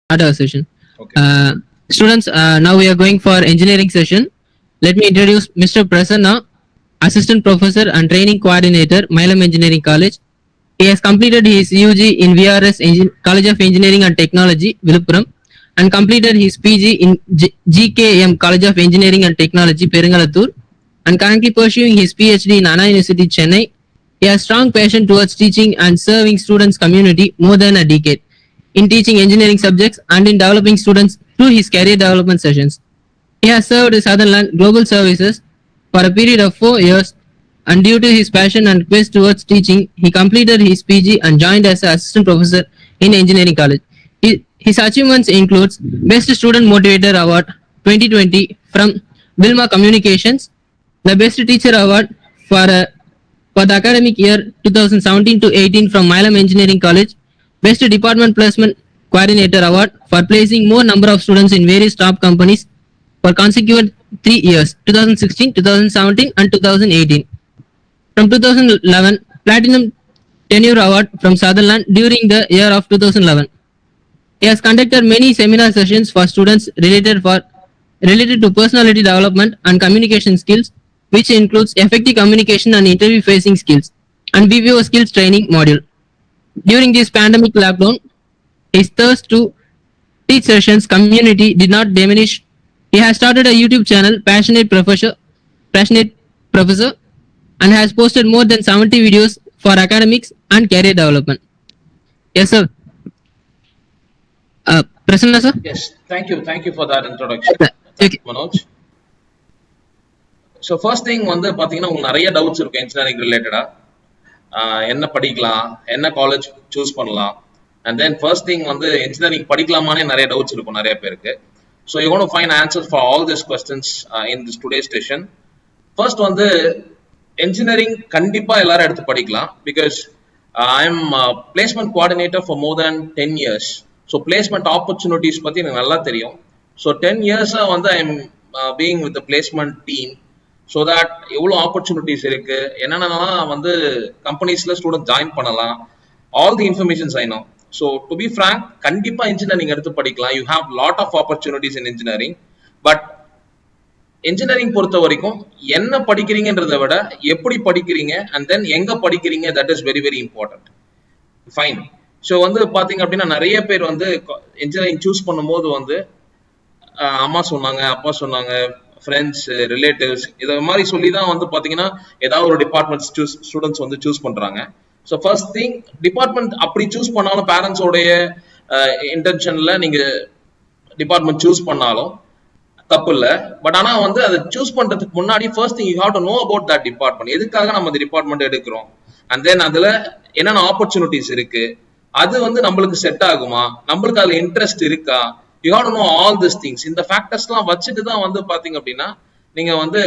Start our session. Okay. Students, now we are going for engineering session. Let me introduce Mr. Prasanna, Assistant Professor and Training Coordinator, Milam Engineering College. He has completed his UG in VRS College of Engineering and Technology, Viluppuram, and completed his PG in GKM College of Engineering and Technology, Perungalattur, and currently pursuing his PhD in Anna University, Chennai. He has strong passion towards teaching and serving students community more than a decade in teaching engineering subjects and in developing students through his career development sessions. He has served Sutherland Global Services for a period of 4 years, and due to his passion and quest towards teaching, he completed his PG and joined as an assistant professor in engineering college. His achievements includes Best Student Motivator Award 2020 from Wilma Communications, the Best Teacher Award for the academic year 2017 to 18 from Milam Engineering College, Best Department Placement Coordinator Award for placing more number of students in various top companies for consecutive 3 years, 2016, 2017 and 2018. From 2011, Platinum Tenure Award from Sutherland during the year of 2011. He has conducted many seminar sessions for students related to personality development and communication skills, which includes effective communication and interview facing skills, and BPO skills training module. During this pandemic lockdown, his thirst to teach sessions community did not diminish. He has started a YouTube channel, Passionate Professor, and has posted more than 70 videos for academics and career development. Yes, sir. Prasanna, sir? Yes, thank you for that introduction. Okay. Manoj. So first thing வந்து பாத்தீங்கன்னா உங்களுக்கு நிறைய doubts இருக்கும் engineering ரிலேட்டடா. என்ன படிக்கலாம், என்ன college choose பண்ணலாம், அண்ட் தென் ஃபர்ஸ்ட் திங் வந்து இன்ஜினியரிங் படிக்கலாமானே நிறைய டவுட்ஸ் இருக்கும் நிறைய பேருக்கு. So you gonna find answers for all this questions in this today session. First வந்து என்ஜினியரிங் கண்டிப்பா எல்லாரும் எடுத்து படிக்கலாம். Because I am placement coordinator for more than 10 years. So placement opportunities பத்தி எனக்கு நல்லா தெரியும். ஸோ 10 years-ஆ வந்து I am being with placement team. So that எவ்வளோ ஆப்பர்ச்சுனிட்டிஸ் இருக்கு, என்னென்னலாம் வந்து கம்பெனிஸ்ல ஸ்டூடெண்ட் ஜாயின் பண்ணலாம், all the informations I know. So to be frank, கண்டிப்பா இன்ஜினியரிங் எடுத்து படிக்கலாம். You have lot of opportunities in engineering. But engineering பொறுத்த வரைக்கும் என்ன படிக்கிறீங்கன்றதை விட எப்படி படிக்கிறீங்க அண்ட் தென் எங்க படிக்கிறீங்க, that is very very important. Fine. So வந்து பாத்தீங்க அப்படின்னா நிறைய பேர் வந்து இன்ஜினியரிங் சூஸ் பண்ணும்போது வந்து அம்மா சொன்னாங்க, அப்பா சொன்னாங்க, ஃப்ரெண்ட்ஸ், ரிலேட்டிவ்ஸ், இதை மாதிரி சொல்லி தான் வந்து பாத்தீங்கன்னா ஏதாவது ஒரு டிபார்ட்மெண்ட் ஸ்டூடெண்ட்ஸ் வந்து சூஸ் பண்றாங்க. ஸோ ஃபர்ஸ்ட் திங், டிபார்ட்மெண்ட் அப்படி சூஸ் பண்ணாலும் பேரண்ட்ஸோடைய இன்டென்ஷன்ல நீங்க டிபார்ட்மெண்ட் சூஸ் பண்ணாலும் தப்பு இல்லை. பட் ஆனா வந்து அதை சூஸ் பண்றதுக்கு முன்னாடி first thing you have to know about that department. எதுக்காக நம்ம இந்த டிபார்ட்மெண்ட் எடுக்கிறோம், அண்ட் தென் அதுல என்னென்ன ஆப்பர்ச்சுனிட்டிஸ் இருக்கு, அது வந்து நம்மளுக்கு செட் ஆகுமா, நம்மளுக்கு அதுல இன்ட்ரெஸ்ட் இருக்கா, you have to no all this things. இந்த ஃபேக்டர்ஸ்லாம் வச்சுட்டு தான் வந்து பாத்தீங்க அப்படின்னா நீங்க வந்து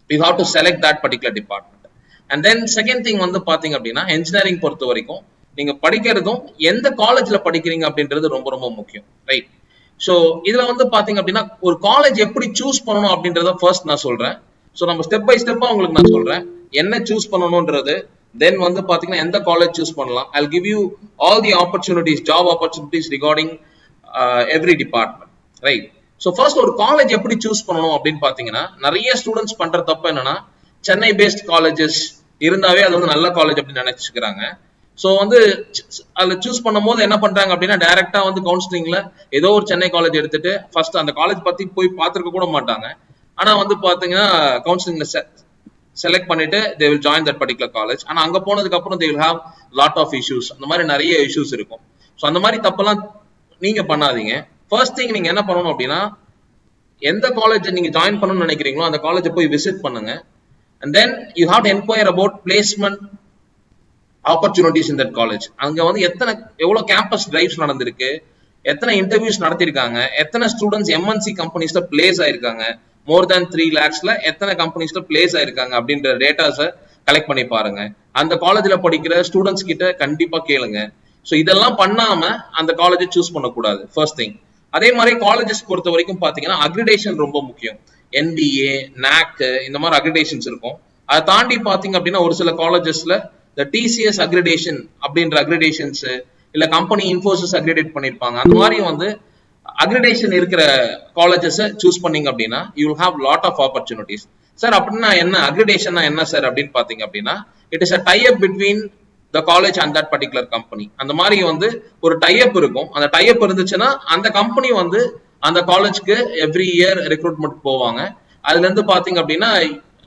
you have to select that particular department. And then second thing வந்து பாத்தீங்க அப்படின்னா இன்ஜினியரிங் பொறுத்த வரைக்கும் நீங்க படிக்கிறதும் எந்த காலேஜ்ல படிக்கிறீங்க அப்படின்றது ரொம்ப ரொம்ப முக்கியம், ரைட்? ஸோ இதுல வந்து பாத்தீங்க அப்படின்னா ஒரு காலேஜ் எப்படி சூஸ் பண்ணணும் அப்படின்றத ஃபர்ஸ்ட் நான் சொல்றேன். ஸோ நம்ம ஸ்டெப் பை ஸ்டெப்பா உங்களுக்கு நான் சொல்றேன் என்ன சூஸ் பண்ணணும்ன்றது. தென் வந்து பாத்தீங்கன்னா எந்த காலேஜ் சூஸ் பண்ணலாம். I'll give you all the opportunities, job opportunities regarding every department, right? So first ஒரு காலேஜ் எப்படி சூஸ் பண்ணணும் அப்படின்னு பாத்தீங்கன்னா நிறைய ஸ்டூடெண்ட்ஸ் பண்ற தப்பு என்னன்னா சென்னை பேஸ்ட் காலேஜஸ் இருந்தாவே அது வந்து நல்ல காலேஜ் அப்படின்னு நினைச்சுக்கிறாங்க. ஸோ வந்து அதுல சூஸ் பண்ணும் போது என்ன பண்றாங்க அப்படின்னா டைரக்டா வந்து கவுன்சிலிங்ல ஏதோ ஒரு சென்னை காலேஜ் எடுத்துட்டு ஃபர்ஸ்ட் அந்த காலேஜ் பத்தி போய் பார்த்துருக்க கூட மாட்டாங்க. ஆனா வந்து பாத்தீங்கன்னா கவுன்சிலிங்ல செலக்ட் பண்ணிட்டு they will join that particular college. ஆனா அங்க போனதுக்கு அப்புறம் they will have lot of issues, அந்த மாதிரி நிறைய இஷ்யூஸ் இருக்கும். ஸோ அந்த மாதிரி தப்பெல்லாம் நீங்க பண்ணாதீங்க. ஃபர்ஸ்ட் திங் நீங்க என்ன பண்ணணும் அப்படின்னா எந்த காலேஜ் நீங்க ஜாயின் பண்ணணும்னு நினைக்கிறீங்களோ அந்த காலேஜை போய் விசிட் பண்ணுங்க. And then you have to enquire about placement opportunities in that college. அங்க வந்து எவ்வளவு கேம்பஸ் டிரைவ்ஸ் நடந்திருக்கு, எத்தனை இன்டர்வியூஸ் நடத்திருக்காங்க, எத்தனை ஸ்டூடெண்ட்ஸ் எம்என்சி கம்பெனிஸ்ல பிளேஸ் ஆயிருக்காங்க, மோர் தேன் 3 lakhsல எத்தனை கம்பெனிஸ்ல பிளேஸ் ஆயிருக்காங்க அப்படின்ற டேட்டாஸை கலெக்ட் பண்ணி பாருங்க. அந்த காலேஜ்ல படிக்கிற ஸ்டூடெண்ட்ஸ் கிட்ட கண்டிப்பா கேளுங்க. ஸோ இதெல்லாம் பண்ணாம அந்த காலேஜை சூஸ் பண்ணக்கூடாது, ஃபர்ஸ்ட் திங். அதே மாதிரி காலேஜஸ் பொறுத்த வரைக்கும் பாத்தீங்கன்னா அக்ரிடேஷன் ரொம்ப முக்கியம். NBA, NAC இந்த மாதிரி அக்ரிடேஷன்ஸ் இருக்கும். அதை தாண்டி பாத்தீங்க அப்படின்னா ஒரு சில காலேஜஸ்ல இந்த TCS அக்ரிடேஷன் அப்படின்ற அக்ரிடேஷன்ஸ், இல்ல கம்பெனி இன்ஃபோசிஸ் அக்ரிடேட் பண்ணிருப்பாங்க. அந்த மாதிரி வந்து அக்ரிடேஷன் இருக்கிற காலேஜஸ் சூஸ் பண்ணீங்க அப்படின்னா you will have lot of opportunities. Sir அப்படின்னா என்ன அக்ரிடேஷன் என்ன சார் அப்படின்னு பாத்தீங்க அப்படின்னா it is a tie up between the college and that particular company. அந்த மாதிரி வந்து ஒரு டைப் இருக்கும். அந்த டைப் இருந்துச்சுன்னா அந்த கம்பெனி வந்து அந்த காலேஜ்க்கு எவ்ரி இயர் ரெக்ரூட்மெண்ட் போவாங்க. அதுல இருந்து பாத்தீங்க அப்படின்னா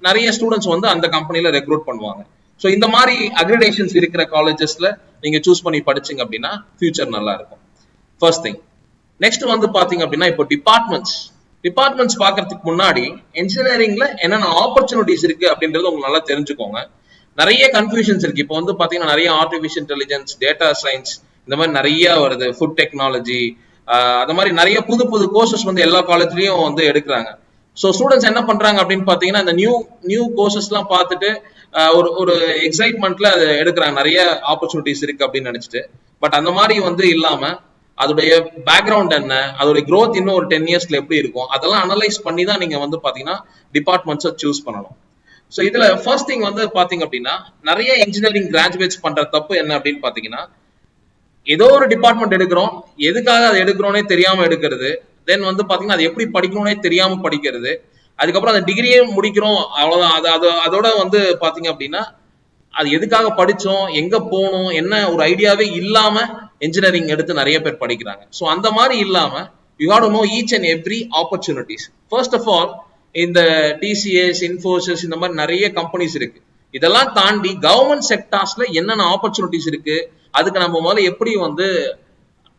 நிறைய ஸ்டூடெண்ட்ஸ் வந்து அந்த கம்பெனில ரெக்ரூட் பண்ணுவாங்க. ஸோ இந்த மாதிரி அக்ரிடேஷன்ஸ் இருக்கிற காலேஜஸ்ல நீங்க சூஸ் பண்ணி படிச்சீங்க அப்படின்னா ஃபியூச்சர் நல்லா இருக்கும். First thing. நெக்ஸ்ட் வந்து பாத்தீங்க அப்படின்னா இப்போ டிபார்ட்மெண்ட்ஸ் பாக்குறதுக்கு முன்னாடி இன்ஜினியரிங்ல என்னென்ன ஆப்பர்ச்சுனிட்டிஸ் இருக்கு அப்படின்றது உங்களுக்கு நல்லா தெரிஞ்சுக்கோங்க. நிறைய கன்ஃபியூஷன்ஸ் இருக்கு. இப்போ வந்து பாத்தீங்கன்னா நிறைய ஆர்டிஃபிஷியல் இன்டெலிஜென்ஸ், டேட்டா சயின்ஸ், இந்த மாதிரி நிறைய வருது, ஃபுட் டெக்னாலஜி, அந்த மாதிரி நிறைய புது புது கோர்சஸ் வந்து எல்லா காலேஜ்லயும் வந்து எடுக்கிறாங்க. ஸோ ஸ்டூடெண்ட்ஸ் என்ன பண்றாங்க அப்படின்னு பாத்தீங்கன்னா இந்த நியூ கோர்சஸ் எல்லாம் பார்த்துட்டு ஒரு எக்ஸைட்மெண்ட்ல அதை எடுக்கிறாங்க, நிறைய ஆப்பர்ச்சுனிட்டிஸ் இருக்கு அப்படின்னு நினைச்சிட்டு. பட் அந்த மாதிரி வந்து இல்லாம அதோடைய பேக்ரவுண்ட் என்ன, அதோடைய க்ரோத் இன்னும் ஒரு 10 இயர்ஸ்ல எப்படி இருக்கும், அதெல்லாம் அனலைஸ் பண்ணி தான் நீங்க வந்து பாத்தீங்கன்னா டிபார்ட்மெண்ட்ஸை சூஸ் பண்ணணும். ஸோ இதுல ஃபர்ஸ்ட் திங் வந்து பாத்தீங்க அப்படின்னா நிறைய இன்ஜினியரிங் கிராஜுவேட்ஸ் பண்ற தப்பு என்ன அப்படின்னு பாத்தீங்கன்னா ஏதோ ஒரு டிபார்ட்மெண்ட் எடுக்கிறோம், எதுக்காக அதை எடுக்கிறோன்னே தெரியாம எடுக்கிறது. தென் வந்து பாத்தீங்கன்னா அது எப்படி படிக்கணும்னே தெரியாம படிக்கிறது. அதுக்கப்புறம் அந்த டிகிரியே முடிக்கிறோம், அவ்வளவுதான். அதோட வந்து பாத்தீங்க அப்படின்னா அது எதுக்காக படிச்சோம், எங்க போகணும், என்ன ஒரு ஐடியாவே இல்லாம இன்ஜினியரிங் எடுத்து நிறைய பேர் படிக்கிறாங்க. ஸோ அந்த மாதிரி இல்லாம you have to know each and every opportunities. First of all இந்த டிசிஎஸ், இன்ஃபோசிஸ், இந்த மாதிரி நிறைய கம்பெனிஸ் இருக்கு. இதெல்லாம் தாண்டி கவர்மெண்ட் செக்டார்ஸ்ல என்னென்ன ஆப்பர்ச்சுனிட்டிஸ் இருக்கு, அதுக்கு நம்ம முதல்ல எப்படி வந்து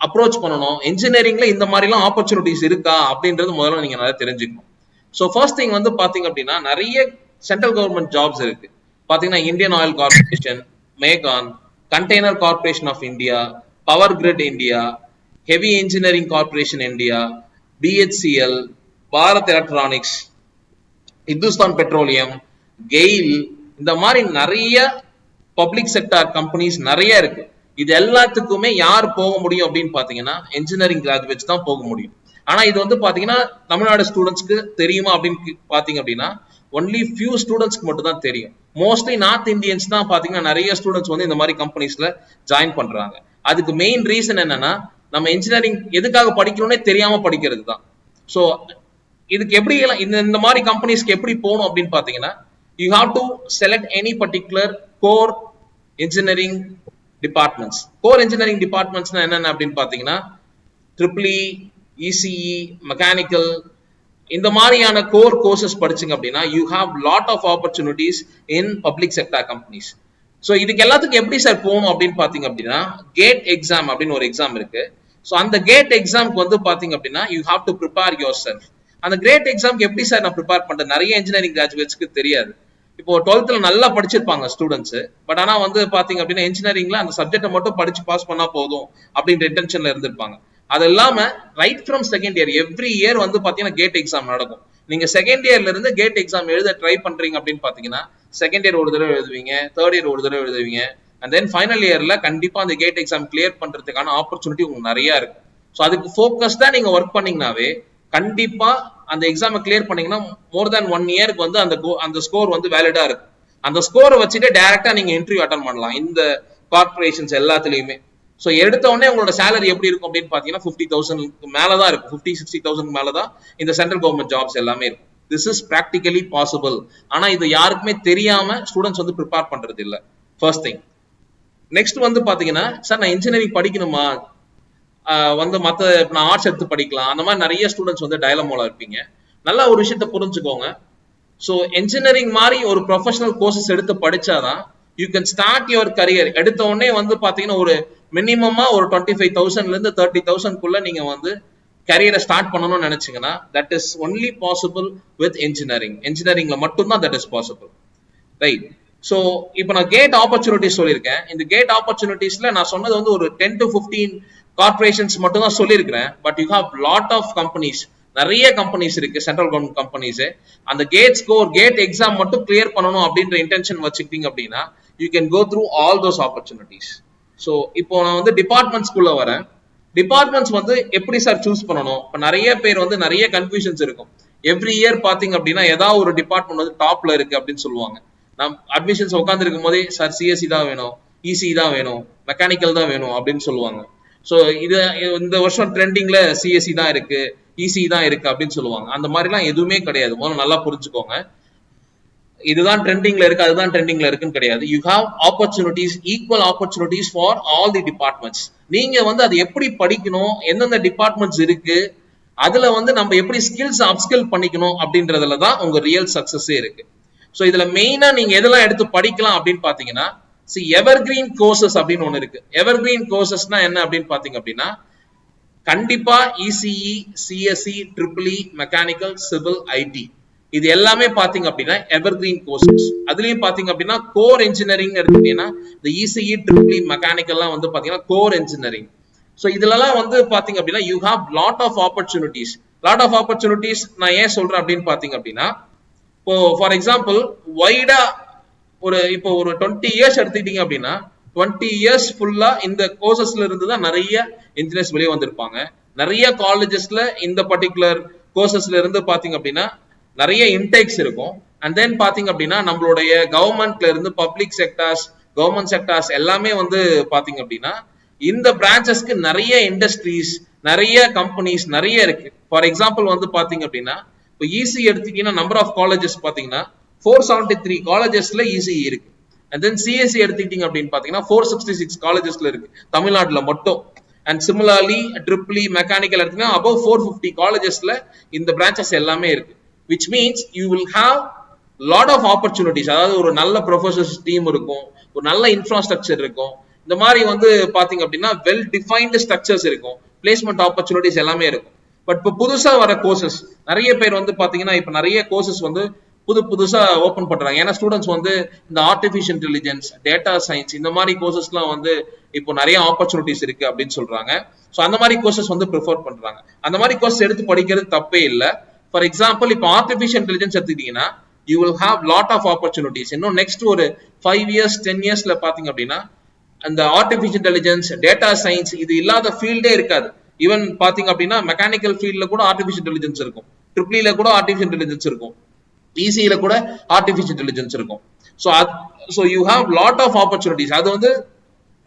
அப்ரோச் பண்ணணும், இன்ஜினியரிங்ல இந்த மாதிரி எல்லாம் ஆப்பர்ச்சுனிட்டிஸ் இருக்கா அப்படின்றது முதல்ல நீங்க நல்லா தெரிஞ்சுக்கணும். ஸோ ஃபர்ஸ்ட் திங் வந்து பாத்தீங்க அப்படின்னா நிறைய சென்ட்ரல் கவர்மெண்ட் ஜாப்ஸ் இருக்கு. பாத்தீங்கன்னா Indian Oil Corporation, MECON, Container Corporation of India, Power Grid India, Heavy Engineering Corporation India, BHEL, Bharat Electronics, Hindustan Petroleum, GAIL, இந்த மாதிரி நிறைய பப்ளிக் செக்டார் கம்பெனிஸ் நிறைய இருக்கு. இது எல்லாத்துக்குமே யார் போக முடியும் அப்படின்னு பாத்தீங்கன்னா இன்ஜினியரிங் கிராஜுவேட்ஸ் தான் போக முடியும். ஆனா இது வந்து பாத்தீங்கன்னா தமிழ்நாடு ஸ்டூடெண்ட்ஸ்க்கு தெரியுமா அப்படின்னு பாத்தீங்க அப்படின்னா ஒன்லி ஃபியூ ஸ்டூடெண்ட்ஸ்க்கு மட்டும் தான் தெரியும். மோஸ்ட்லி நார்த் இந்தியன்ஸ் தான் பாத்தீங்கன்னா நிறைய ஸ்டூடெண்ட்ஸ் வந்து இந்த மாதிரி கம்பெனிஸ்ல ஜாயின் பண்றாங்க. அதுக்கு மெயின் ரீசன் என்னன்னா நம்ம இன்ஜினியரிங் எதுக்காக படிக்கணும்னே தெரியாம படிக்கிறது தான். ஸோ இதுக்கு எப்படி இந்த மாதிரி கம்பெனிஸ்க்கு எப்படி போகணும் அப்படின்னு பாத்தீங்கன்னா you have to select any particular core engineering departments. Core engineering டிபார்ட்மெண்ட்ஸ்னா என்னென்ன அப்படின்னு பாத்தீங்கன்னா ட்ரிபிள்இ, இசிஇ, மெக்கானிக்கல், இந்த மாதிரியான கோர் கோர்சஸ் படிச்சீங்க அப்படின்னா you have lot of opportunities in public sector companies. So இதுக்கு எல்லாத்துக்கும் எப்படி சார் போகணும் அப்படின்னு பாத்தீங்க அப்படின்னா கேட் எக்ஸாம் அப்படின்னு ஒரு எக்ஸாம் இருக்கு. ஸோ அந்த கேட் எக்ஸாம்க்கு வந்து பாத்தீங்க அப்படின்னா you have to prepare your self. அந்த கேட் எக்ஸாம்க்கு எப்படி சார் நான் ப்ரிப்பேர் பண்றேன், நிறைய இன்ஜினியரிங் கிராஜுவேட்ஸ்க்கு தெரியாது. இப்போ 12th நல்லா படிச்சிருப்பாங்க ஸ்டூடெண்ட்ஸ், பட் ஆனா வந்து பாத்தீங்க அப்படின்னா இன்ஜினியரிங்ல அந்த சப்ஜெக்டை மட்டும் படிச்சு பாஸ் பண்ணா போதும் அப்படின்ற இன்டென்ஷன்ல இருந்திருப்பாங்க. அது இல்லாம right from second year every year வந்து பாத்தீங்கன்னா கேட் எக்ஸாம் நடக்கும். நீங்க செகண்ட் இயர்ல இருந்து கேட் எக்ஸாம் எழுத ட்ரை பண்றீங்க அப்படின்னு பாத்தீங்கன்னா செகண்ட் இயர் ஒரு தடவை எழுதுவீங்க, தேர்ட் இயர் ஒரு தடவை எழுதுவீங்க, அண்ட் தென் ஃபைனல் இயர்ல கண்டிப்பா அந்த கேட் எக்ஸாம் கிளியர் பண்றதுக்கான ஆப்பர்ச்சுனிட்டி உங்களுக்கு நிறைய இருக்கு. ஸோ அதுக்கு ஃபோக்கஸ்டா நீங்க ஒர்க் பண்ணீங்கன்னாவே கண்டிப்பா அந்த எக்ஸாமை கிளியர் பண்ணீங்கன்னா மோர் தேன் 1 இயருக்கு வந்து அந்த ஸ்கோர் வந்து வேலிடா இருக்கு. அந்த ஸ்கோரை வச்சுட்டு டைரக்டா நீங்க இன்டர்வியூ அட்டன் பண்ணலாம் இந்த கார்பரேஷன்ஸ் எல்லாத்துலயுமே. ஸோ எடுத்த உடனே உங்களோட சேலரி எப்படி இருக்கும் அப்படின்னு பாத்தீங்கன்னா 50,000 மேலதான் இருக்கும், 50-60,000 மேலதான் இந்த சென்ட்ரல் கவர்மெண்ட் ஜாப்ஸ் எல்லாமே இருக்கும். This is practically possible. ஆனா இது யாருக்குமே தெரியாம ஸ்டூடெண்ட்ஸ் வந்து ப்ரிப்பேர் பண்றது இல்ல. First thing. நெக்ஸ்ட் வந்து பாத்தீங்கன்னா சார் நான் இன்ஜினியரிங் படிக்கணுமா, வந்து நான் ஆர்ட்ஸ் எடுத்து படிக்கலாம், அந்த மாதிரி நிறைய ஸ்டூடெண்ட்ஸ் வந்து டயலமோல இருப்பீங்க. நல்லா ஒரு விஷயத்த புரிஞ்சுக்கோங்க. ஸோ இன்ஜினியரிங் மாதிரி ஒரு ப்ரொஃபஷனல் கோர்சஸ் எடுத்து படிச்சாதான் you can start your career. எடுத்த உடனே வந்து பாத்தீங்கன்னா ஒரு மினிமமா ஒரு 25,000 இருந்து 30,000 நீங்க வந்து கரியரை ஸ்டார்ட் பண்ணணும்னு நினைச்சீங்கன்னா that is only possible with engineering. இன்ஜினியரிங்ல மட்டும்தான் that is possible, right? So இப்போ நான் கேட் ஆப்பர்ச்சுனிட்டிஸ் சொல்லியிருக்கேன். இந்த கேட் ஆப்பர்ச்சுனிட்டிஸ்ல நான் சொன்னது வந்து ஒரு 10 to 15 கார்பரேஷன்ஸ் மட்டும் தான் சொல்லியிருக்கிறேன். But you have lot of companies, நிறைய கம்பெனிஸ் இருக்கு, சென்ட்ரல் கவர்மெண்ட் கம்பெனிஸ். அந்த கேட் எக்ஸாம் மட்டும் கிளியர் பண்ணணும் அப்படின்ற இன்டென்ஷன் வச்சுக்கிட்டீங்க அப்படின்னா you can go through all those opportunities. So இப்போ நான் வந்து டிபார்ட்மெண்ட்ஸ்குள்ள வரேன். டிபார்ட்மெண்ட்ஸ் வந்து எப்படி சார் சூஸ் பண்ணணும்? இப்போ நிறைய பேர் வந்து நிறைய கன்ஃபியூஷன்ஸ் இருக்கும். எவ்ரி இயர் பாத்தீங்க அப்படின்னா ஏதாவது ஒரு டிபார்ட்மெண்ட் வந்து டாப்ல இருக்கு அப்படின்னு சொல்லுவாங்க. நான் அட்மிஷன்ஸ் உட்காந்து இருக்கும் போதே சார் சிஎஸ்சி தான் வேணும், இசி தான் வேணும், மெக்கானிக்கல் தான் வேணும் அப்படின்னு சொல்லுவாங்க. ஸோ இது இந்த வருஷம் ட்ரெண்டிங்ல சிஎஸ்சி தான் இருக்கு, இசி தான் இருக்கு அப்படின்னு சொல்லுவாங்க. அந்த மாதிரிலாம் எதுவுமே கிடையாது. முதல்ல நல்லா புரிஞ்சுக்கோங்க. இதுதான் ட்ரெண்டிங்ல இருக்கு, அதுதான் ட்ரெண்டிங்ல இருக்குன்னு கிடையாது. You have opportunities, equal opportunities for all the departments. நீங்க வந்து அது எப்படி படிக்கணும், எந்தெந்த டிபார்ட்மெண்ட்ஸ் இருக்கு, அதுல வந்து நம்ம எப்படி ஸ்கில்ஸ் அப்ஸ்கில் பண்ணிக்கணும் அப்படின்றதுல தான் உங்க ரியல் சக்சஸே இருக்கு. ஸோ இதுல மெயினா நீங்க எதெல்லாம் எடுத்து படிக்கலாம் அப்படின்னு பாத்தீங்கன்னா, எவர்கிரீன் கோர்சஸ் அப்படின்னு ஒண்ணு இருக்கு. எவர்கிரீன் கோர்சஸ்னா என்ன அப்படின்னு பாத்தீங்க அப்படின்னா, கண்டிப்பா ECE, CSC, triple E, mechanical, civil, IT இது எல்லாமே பாத்தீங்க அப்படின்னா எவர்கிரீன் கோர்சஸ். அதுலயும் பாத்தீங்க அப்படின்னா கோர் இன்ஜினியரிங் எடுத்துட்டீங்கன்னா இந்த இசிஇ, ட்ரிபிள்இ, மெக்கானிக்கல்லாம் வந்து பாத்தீங்கன்னா கோர் இன்ஜினியரிங். ஸோ இதுலலாம் வந்து பாத்தீங்க அப்படின்னா you have lot of opportunities. Lot of opportunities நான் ஏன் சொல்றேன் அப்படின்னு பாத்தீங்க அப்படின்னா, இப்போ ஃபார் எக்ஸாம்பிள் வைடா இப்போ ஒரு 20 இயர்ஸ் எடுத்துக்கிட்டீங்க அப்படின்னா 20 இயர்ஸ் ஃபுல்லா இந்த கோர்சஸ்ல இருந்து தான் நிறைய இன்ஜினியர்ஸ் வெளியே வந்திருப்பாங்க. நிறைய காலேஜஸ்ல இந்த பர்டிகுலர் கோர்சஸ்ல இருந்து பாத்தீங்க அப்படின்னா நிறைய இன்டேக்ஸ் இருக்கும். அண்ட் தென் பாத்தீங்க அப்படின்னா நம்மளுடைய கவர்மெண்ட்ல இருந்து பப்ளிக் செக்டார்ஸ், கவர்மெண்ட் செக்டார்ஸ் எல்லாமே வந்து பாத்தீங்க அப்படின்னா இந்த பிரான்ச்சஸ்க்கு நிறைய இண்டஸ்ட்ரீஸ், நிறைய கம்பெனிஸ் நிறைய இருக்கு. ஃபார் எக்ஸாம்பிள் வந்து பாத்தீங்க அப்படின்னா இப்போ இசி எடுத்தீங்கன்னா நம்பர் ஆஃப் காலேஜஸ் பாத்தீங்கன்னா 473 காலேஜஸ்ல இசி இருக்கு. அண்ட் தென் சிஎஸ்சி எடுத்துக்கிட்டீங்க அப்படின்னு பாத்தீங்கன்னா 466 காலேஜஸ்ல இருக்கு தமிழ்நாட்டுல மட்டும். அண்ட் சிமிலர்லி ட்ரிபிள்இ, மெக்கானிக்கல் எடுத்தீங்கன்னா அபவ் 450 காலேஜஸ்ல இந்த பிரான்ச்சஸ் எல்லாமே இருக்கு. Which means you will have lot of opportunities. அதாவது ஒரு நல்ல ப்ரொஃபசர்ஸ் டீம் இருக்கும், ஒரு நல்ல இன்ஃப்ராஸ்ட்ரக்சர் இருக்கும். இந்த மாதிரி வந்து பாத்தீங்க அப்படின்னா வெல் டிஃபைன்டு ஸ்ட்ரக்சர்ஸ் இருக்கும், பிளேஸ்மெண்ட் ஆப்பர்ச்சுனிட்டிஸ் எல்லாமே இருக்கும். பட் இப்போ புதுசா வர கோர்சஸ் நிறைய பேர் வந்து பாத்தீங்கன்னா இப்ப நிறைய கோர்சஸ் வந்து புதுசா ஓபன் பண்றாங்க. ஏன்னா ஸ்டூடெண்ட்ஸ் வந்து இந்த ஆர்டிபிஷியல் இன்டெலிஜென்ஸ், டேட்டா சயின்ஸ் இந்த மாதிரி கோர்சஸ்லாம் வந்து இப்போ நிறைய ஆப்பர்ச்சுனிட்டிஸ் இருக்கு அப்படின்னு சொல்றாங்க. ஸோ அந்த மாதிரி கோர்சஸ் வந்து ப்ரிஃபர் பண்றாங்க. அந்த மாதிரி கோர்ஸ் எடுத்து படிக்கிறது தப்பே இல்லை. ஃபார் எக்ஸாம்பிள் இப்போ ஆர்டிபிஷியல் இன்டெலிஜென்ஸ் எடுத்துக்கிட்டீங்கன்னா you will have lot of opportunities. இன்னும் நெக்ஸ்ட் ஒரு 5 இயர்ஸ் 10 இயர்ஸ்ல பாத்தீங்க அப்படின்னா அந்த ஆர்டிபிஷியல் இன்டெலிஜென்ஸ், டேட்டா சயின்ஸ் இது இல்லாத ஃபீல்டே இருக்காது. ஈவன் பாத்தீங்க அப்படின்னா மெக்கானிக்கல் ஃபீல்ட்ல கூட ஆர்டிபிஷியல் இன்டெலிஜென்ஸ் இருக்கும், ட்ரிபிள்இல கூட ஆர்டிபிஷியல் இன்டெலிஜென்ஸ் இருக்கும், இசியில கூட ஆர்டிபிஷியல் இன்டெலிஜென்ஸ் இருக்கும். So you have lot of opportunities. அது வந்து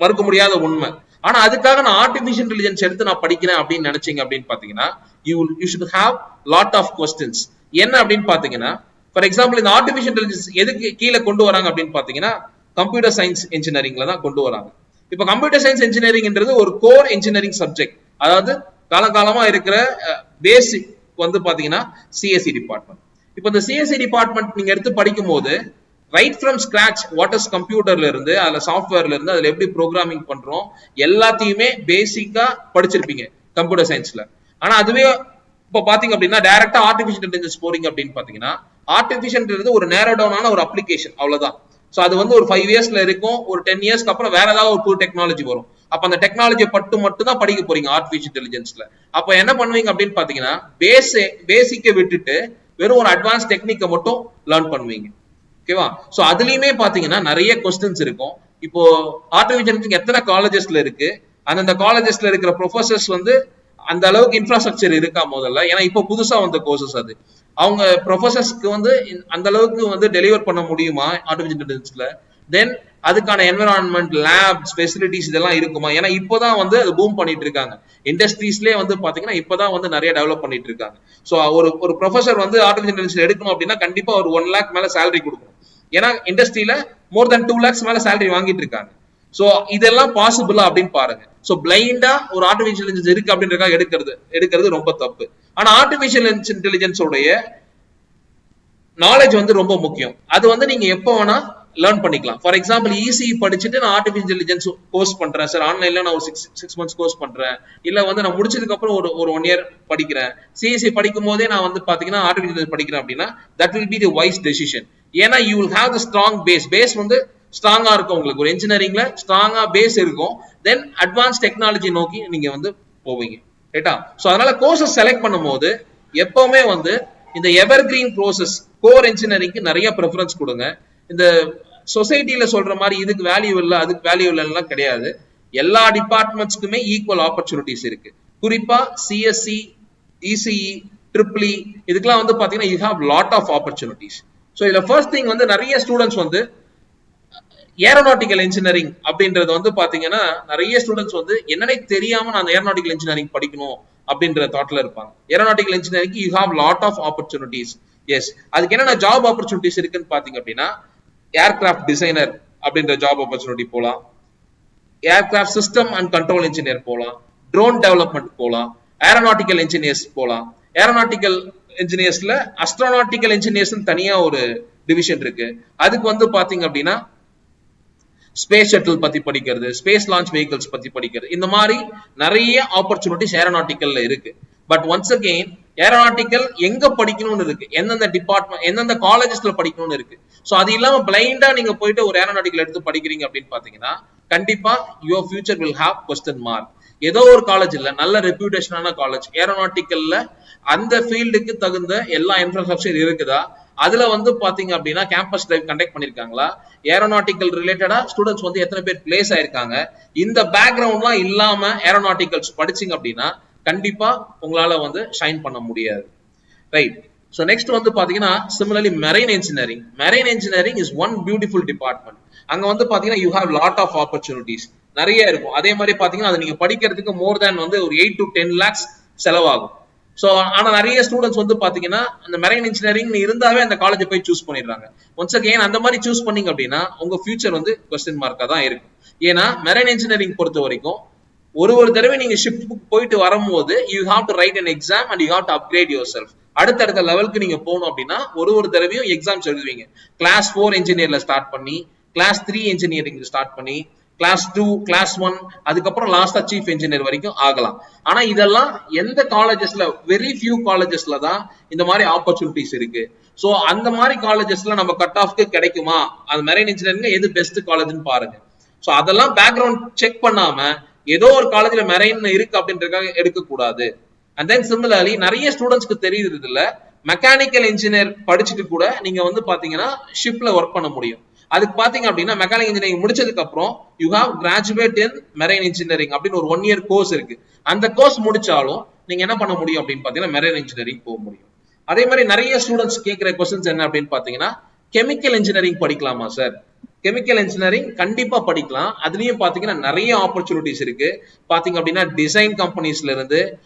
மறுக்க முடியாத உண்மை. ஆனா அதுக்காக நான் ஆர்டிபிஷியல் இன்டெலிஜென்ஸ் எடுத்து நான் படிக்கிறேன் அப்படின்னு நினைச்சீங்க அப்படின்னு பாத்தீங்கன்னா you should have lot of questions. என்ன அப்படின்னு பாத்தீங்கன்னா ஃபார் எக்ஸாம்பிள் இந்த ஆர்டிபிஷியல் இன்டெலிஜென்ஸ் எதுக்கு கீழே கொண்டு வராங்க அப்படின்னு பாத்தீங்கன்னா கம்ப்யூட்டர் சயின்ஸ் இன்ஜினியரிங்ல தான் கொண்டு வராங்க. இப்ப கம்ப்யூட்டர் சயின்ஸ் இன்ஜினியரிங்ன்றது ஒரு கோர் இன்ஜினியரிங் சப்ஜெக்ட். அதாவது காலகாலமா இருக்கிற பேசிக் வந்து பாத்தீங்கன்னா சிஎஸ்சி டிபார்ட்மெண்ட். இப்போ இந்த சிஎஸ்சி டிபார்ட்மெண்ட் நீங்க எடுத்து படிக்கும் போது right from scratch what is கம்ப்யூட்டர்ல இருந்து அதுல சாஃப்ட்வேர்ல இருந்து அதுல எப்படி ப்ரோக்ராமிங் பண்றோம் எல்லாத்தையுமே பேசிக்கா படிச்சிருப்பீங்க கம்ப்யூட்டர் சயின்ஸ்ல. ஆனா அதுவே இப்போ பாத்தீங்க அப்படின்னா டைரக்டா ஆர்டிபிஷியல் இன்டெலிஜென்ஸ் போறீங்க அப்படின்னு பாத்தீங்கன்னா ஆர்டிபிஷியல் ஒரு நேரோ டவுனான ஒரு அப்ளிகேஷன் அவ்வளவுதான். ஸோ அது வந்து ஒரு 5 இயர்ஸ்ல இருக்கும், ஒரு 10 இயர்ஸ்க்கு அப்புறம் வேற ஏதாவது ஒரு புது டெக்னாலஜி வரும். அப்ப அந்த டெக்னாலஜியை மட்டும் தான் படிக்க போறீங்க ஆர்டிபிஷியல் இன்டெலிஜென்ஸ்ல. அப்ப என்ன பண்ணுவீங்க அப்படின்னு பாத்தீங்கன்னா பேசிக்கை விட்டுட்டு வெறும் ஒரு அட்வான்ஸ் டெக்னிக்கை மட்டும் லேர்ன் பண்ணுவீங்க. ஓகேவா? சோ அதுலயுமே பாத்தீங்கன்னா நிறைய கொஸ்டின்ஸ் இருக்கும். இப்போ ஆர்டிபிஷியல் எத்தனை காலேஜஸ்ல இருக்கு, அந்தந்த காலேஜஸ்ல இருக்கிற ப்ரொஃபசர்ஸ் வந்து அந்த அளவுக்கு இன்ஃப்ராஸ்ட்ரக்சர் இருக்கா முதல்ல? ஏன்னா இப்போ புதுசா வந்த கோர்சஸ் அது அவங்க ப்ரொஃபசர்ஸ்க்கு வந்து அந்த அளவுக்கு வந்து டெலிவர் பண்ண முடியுமா ஆர்டிபிஷியல் இன்டெலிஜென்ஸ்ல? தென் அதுக்கான என்விரான்மெண்ட், லேப்ஸ், ஃபெசிலிட்டிஸ் இதெல்லாம் இருக்குமா? ஏன்னா இப்போதான் வந்து அது பூம் பண்ணிட்டு இருக்காங்க. இண்டஸ்ட்ரீஸ்லேயே வந்து பாத்தீங்கன்னா இப்பதான் வந்து நிறைய டெவலப் பண்ணிட்டு இருக்காங்க. ஸோ ஒரு ப்ரொஃபசர் வந்து ஆர்டிபிஷியல் இன்டெலிஜென்ஸ் எடுக்கணும் அப்படின்னா கண்டிப்பா ஒரு 1 lakh மேல சேலரி கொடுக்கணும். ஏன்னா இண்டஸ்ட்ரியில மோர் தென் 2 lakhs மேல சேலரி வாங்கிட்டு இருக்காங்க. சோ இதெல்லாம் பாசிபிளா அப்படின்னு பாருங்க. சோ பிளைண்டா ஒரு ஆர்டிபிஷியல் இன்டெலிஜென்ஸ் இருக்கு அப்படின்றதுக்காக எடுக்கிறது ரொம்ப தப்பு. ஆனா ஆர்டிபிஷியல் இன்டெலிஜென்ஸ் உடைய நாலேஜ் வந்து ரொம்ப முக்கியம். அது வந்து நீங்க எப்போ வேணா லேர்ன் பண்ணிக்கலாம். ஃபார் எக்ஸாம்பிள் இசி படிச்சுட்டு நான் ஆர்டிபிஷியல் இன்டெலிஜென்ஸ் கோர்ஸ் பண்றேன் சார், ஆன்லைன்ல நான் ஒரு 6 months கோர்ஸ் பண்றேன், இல்ல வந்து நான் முடிச்சதுக்கு அப்புறம் ஒரு 1 year படிக்கிறேன், சிஎஸ்சி படிக்கும் போதே நான் வந்து பாத்தீங்கன்னா ஆர்டிபிஷியல் படிக்கிறேன் அப்படின்னா that will be the wise decision. ஏன்னா you will have the strong base வந்து ஸ்ட்ராங்கா இருக்கும். உங்களுக்கு ஒரு இன்ஜினியரிங்ல ஸ்ட்ராங்கா பேஸ் இருக்கும். தென் அட்வான்ஸ் டெக்னாலஜி நோக்கி நீங்க வந்து போவீங்க. ரைட்டா? சோ அதனால கோர்சஸ் செலக்ட் பண்ணும் போது எப்பவுமே வந்து இந்த எவர்கிரீன் ப்ரோசஸ் கோர் இன்ஜினியரிங்க்கு நிறைய ப்ரிஃபரன்ஸ் கொடுங்க. இந்த சொசைட்டில சொல்ற மாதிரி இதுக்கு வேல்யூ இல்ல அதுக்கு வேல்யூ இல்லைலாம் கிடையாது. எல்லா டிபார்ட்மெண்ட்ஸ்க்குமே ஈக்குவல் ஆப்பர்ச்சுனிட்டிஸ் இருக்கு. குறிப்பா சிஎஸ்சி, இசிஇ, ட்ரிபிள்இ இதுக்கெல்லாம் வந்து பாத்தீங்கன்னா you have lot of opportunities. So இதுல ஃபர்ஸ்ட் திங் வந்து நிறைய ஸ்டூடெண்ட்ஸ் வந்து ஏரோநாட்டிக்கல் இன்ஜினியரிங் அப்படின்றது வந்து பாத்தீங்கன்னா நிறைய ஸ்டூடெண்ட்ஸ் வந்து என்னன்னே தெரியாம நான் ஏரோநாட்டிக்கல் இன்ஜினியரிங் படிக்கணும் அப்படின்ற தாட்ல இருப்பாங்க. Aeronautical engineering you have lot of opportunities. Yes, அதுக்கு என்னென்ன ஜாப் ஆப்பர்ச்சுனிட்டிஸ் இருக்குன்னு பாத்தீங்க அப்படின்னா ஏர்கிராஃப்ட் டிசைனர் அப்படின்ற ஜாப் ஆப்பர்ச்சுனிட்டி போலாம், aircraft system and control engineer போலாம், ட்ரோன் டெவலப்மெண்ட் போலாம், ஏரோநாட்டிக்கல் இன்ஜினியர்ஸ் போலாம். ஏரோநாட்டிக்கல் இன்ஜினியர்ஸ்ல அஸ்ட்ரோநாட்டிக்கல் இன்ஜினியர்ஸ் தனியா ஒரு டிவிஷன் இருக்கு. அதுக்கு வந்து பாத்தீங்க அப்படின்னா ஸ்பேஸ் ஷட்டில் பத்தி படிக்கிறது, ஸ்பேஸ் லான்ச் வெஹிக்கிள்ஸ் பத்தி படிக்கிறது, இந்த மாதிரி நிறைய ஆப்பர்ச்சுனிட்டிஸ் ஏரோநாட்டிக்கல்ல இருக்கு. பட் ஒன்ஸ் அகெயின் ஏரோநாட்டிக்கல் எங்க படிக்கணும்னு இருக்கு, எந்தெந்த டிபார்ட்மெண்ட் எந்தெந்த காலேஜஸ்ல படிக்கணும்னு இருக்கு. ஸோ அது இல்லாம பிளைண்டா நீங்க போயிட்டு ஒரு ஏரோநாட்டிக்கல் எடுத்து படிக்கிறீங்க அப்படின்னு பாத்தீங்கன்னா கண்டிப்பா your future will have question mark. ஏதோ ஒரு காலேஜ் இல்ல, நல்ல ரெப்யூட்டேஷனான காலேஜ் ஏரோநாட்டிக்கல்ல அந்த ஃபீல்டுக்கு தகுந்த எல்லா இன்ஃப்ராஸ்ட்ரக்சர் இருக்குதா, அதுல வந்து பாத்தீங்க அப்படின்னா கேம்பஸ் டிரைவ் கண்டக்ட் பண்ணிருக்காங்களா, ஏரோநாட்டிக்கல் ரிலேட்டடா ஸ்டூடெண்ட்ஸ் வந்து எத்தனை பேர் பிளேஸ் ஆயிருக்காங்க, இந்த பேக்ரவுண்ட்லாம் இல்லாம ஏரோநாட்டிக்கல்ஸ் படிச்சீங்க அப்படின்னா கண்டிப்பா உங்களால வந்து ஷைன் பண்ண முடியாது. ரைட். ஸோ நெக்ஸ்ட் வந்து பாத்தீங்கன்னா similarly marine engineering. Marine engineering is one beautiful department. அங்க வந்து பாத்தீங்கன்னா you have lot of opportunities நிறைய இருக்கும். அதே மாதிரி பாத்தீங்கன்னா அது நீங்க படிக்கிறதுக்கு மோர் தேன் வந்து ஒரு 8 to 10 lakhs செலவாகும். ஸோ ஆனா நிறைய ஸ்டூடெண்ட்ஸ் வந்து பாத்தீங்கன்னா அந்த மெரைன் இன்ஜினியரிங் இருந்தாவே அந்த காலேஜ் போய் சூஸ் பண்ணிடுறாங்க. ஒன்ஸ் அகெயின் அந்த மாதிரி சூஸ் பண்ணீங்க அப்படின்னா உங்க ஃபியூச்சர் வந்து கொஸ்டின் மார்க்கா தான் இருக்கும். ஏன்னா மெரைன் இன்ஜினியரிங் பொறுத்த வரைக்கும் ஒரு தடவை நீங்க ஷிப்ட் போயிட்டு வரும்போது you have to right an exam and you have to upgrade your self. அடுத்தடுத்த லெவலுக்கு நீங்க போகணும் அப்படின்னா ஒரு தடவையும் எக்ஸாம்ஸ் எழுதுவீங்க. கிளாஸ் 4 இன்ஜினியர்ல ஸ்டார்ட் பண்ணி, கிளாஸ் 3 இன்ஜினியரிங் ஸ்டார்ட் பண்ணி, கிளாஸ் 2, கிளாஸ் 1, அதுக்கப்புறம் லாஸ்டா சீஃப் இன்ஜினியர் வரைக்கும் ஆகலாம். ஆனா இதெல்லாம் எந்த காலேஜஸ்ல, வெரி ஃபியூ காலேஜஸ்ல தான் இந்த மாதிரி ஆப்பர்ச்சுனிட்டிஸ் இருக்கு. சோ அந்த மாதிரி காலேஜஸ்ல நம்ம கட் ஆஃப்க்கு கிடைக்குமா, அது மெரைன் இன்ஜினியரிங் எது பெஸ்ட் காலேஜ்னு பாருங்க. சோ அதெல்லாம் பேக்ரவுண்ட் செக் பண்ணாம ஏதோ ஒரு காலேஜ்ல மெரைன் இருக்கு அப்படின்றதுக்காக எடுக்க கூடாது. அண்ட் தென் சிமிலர்லி நிறைய ஸ்டூடெண்ட்ஸ்க்கு தெரியுது இல்ல, மெக்கானிக்கல் இன்ஜினியர் படிச்சுட்டு கூட நீங்க வந்து பாத்தீங்கன்னா ஷிப்ல ஒர்க் பண்ண முடியும். அதுக்கு பாத்தீங்க அப்படின்னா மெக்கானிக்கல் இன்ஜினியரிங் முடிச்சதுக்கு அப்புறம் you have graduate in marine engineering அப்படின்னு ஒரு 1 year கோர்ஸ் இருக்கு. அந்த கோர்ஸ் முடிச்சாலும் நீங்க என்ன பண்ண முடியும் அப்படின்னு பாத்தீங்கன்னா மெரைன் இன்ஜினியரிங் போக முடியும். அதே மாதிரி நிறைய ஸ்டூடெண்ட்ஸ் கேட்கிற கொஸ்டின்ஸ் என்ன அப்படின்னு பாத்தீங்கன்னா கெமிக்கல் இன்ஜினியரிங் படிக்கலாமா சார்? கெமிக்கல் இன்ஜினியரிங் கண்டிப்பா படிக்கலாம். அதுலயும் பாத்தீங்கன்னா நிறைய ஆப்பர்ச்சுனிட்டிஸ் இருக்கு. பாத்தீங்க அப்படின்னா டிசைன் கம்பெனிஸ்ல இருந்து,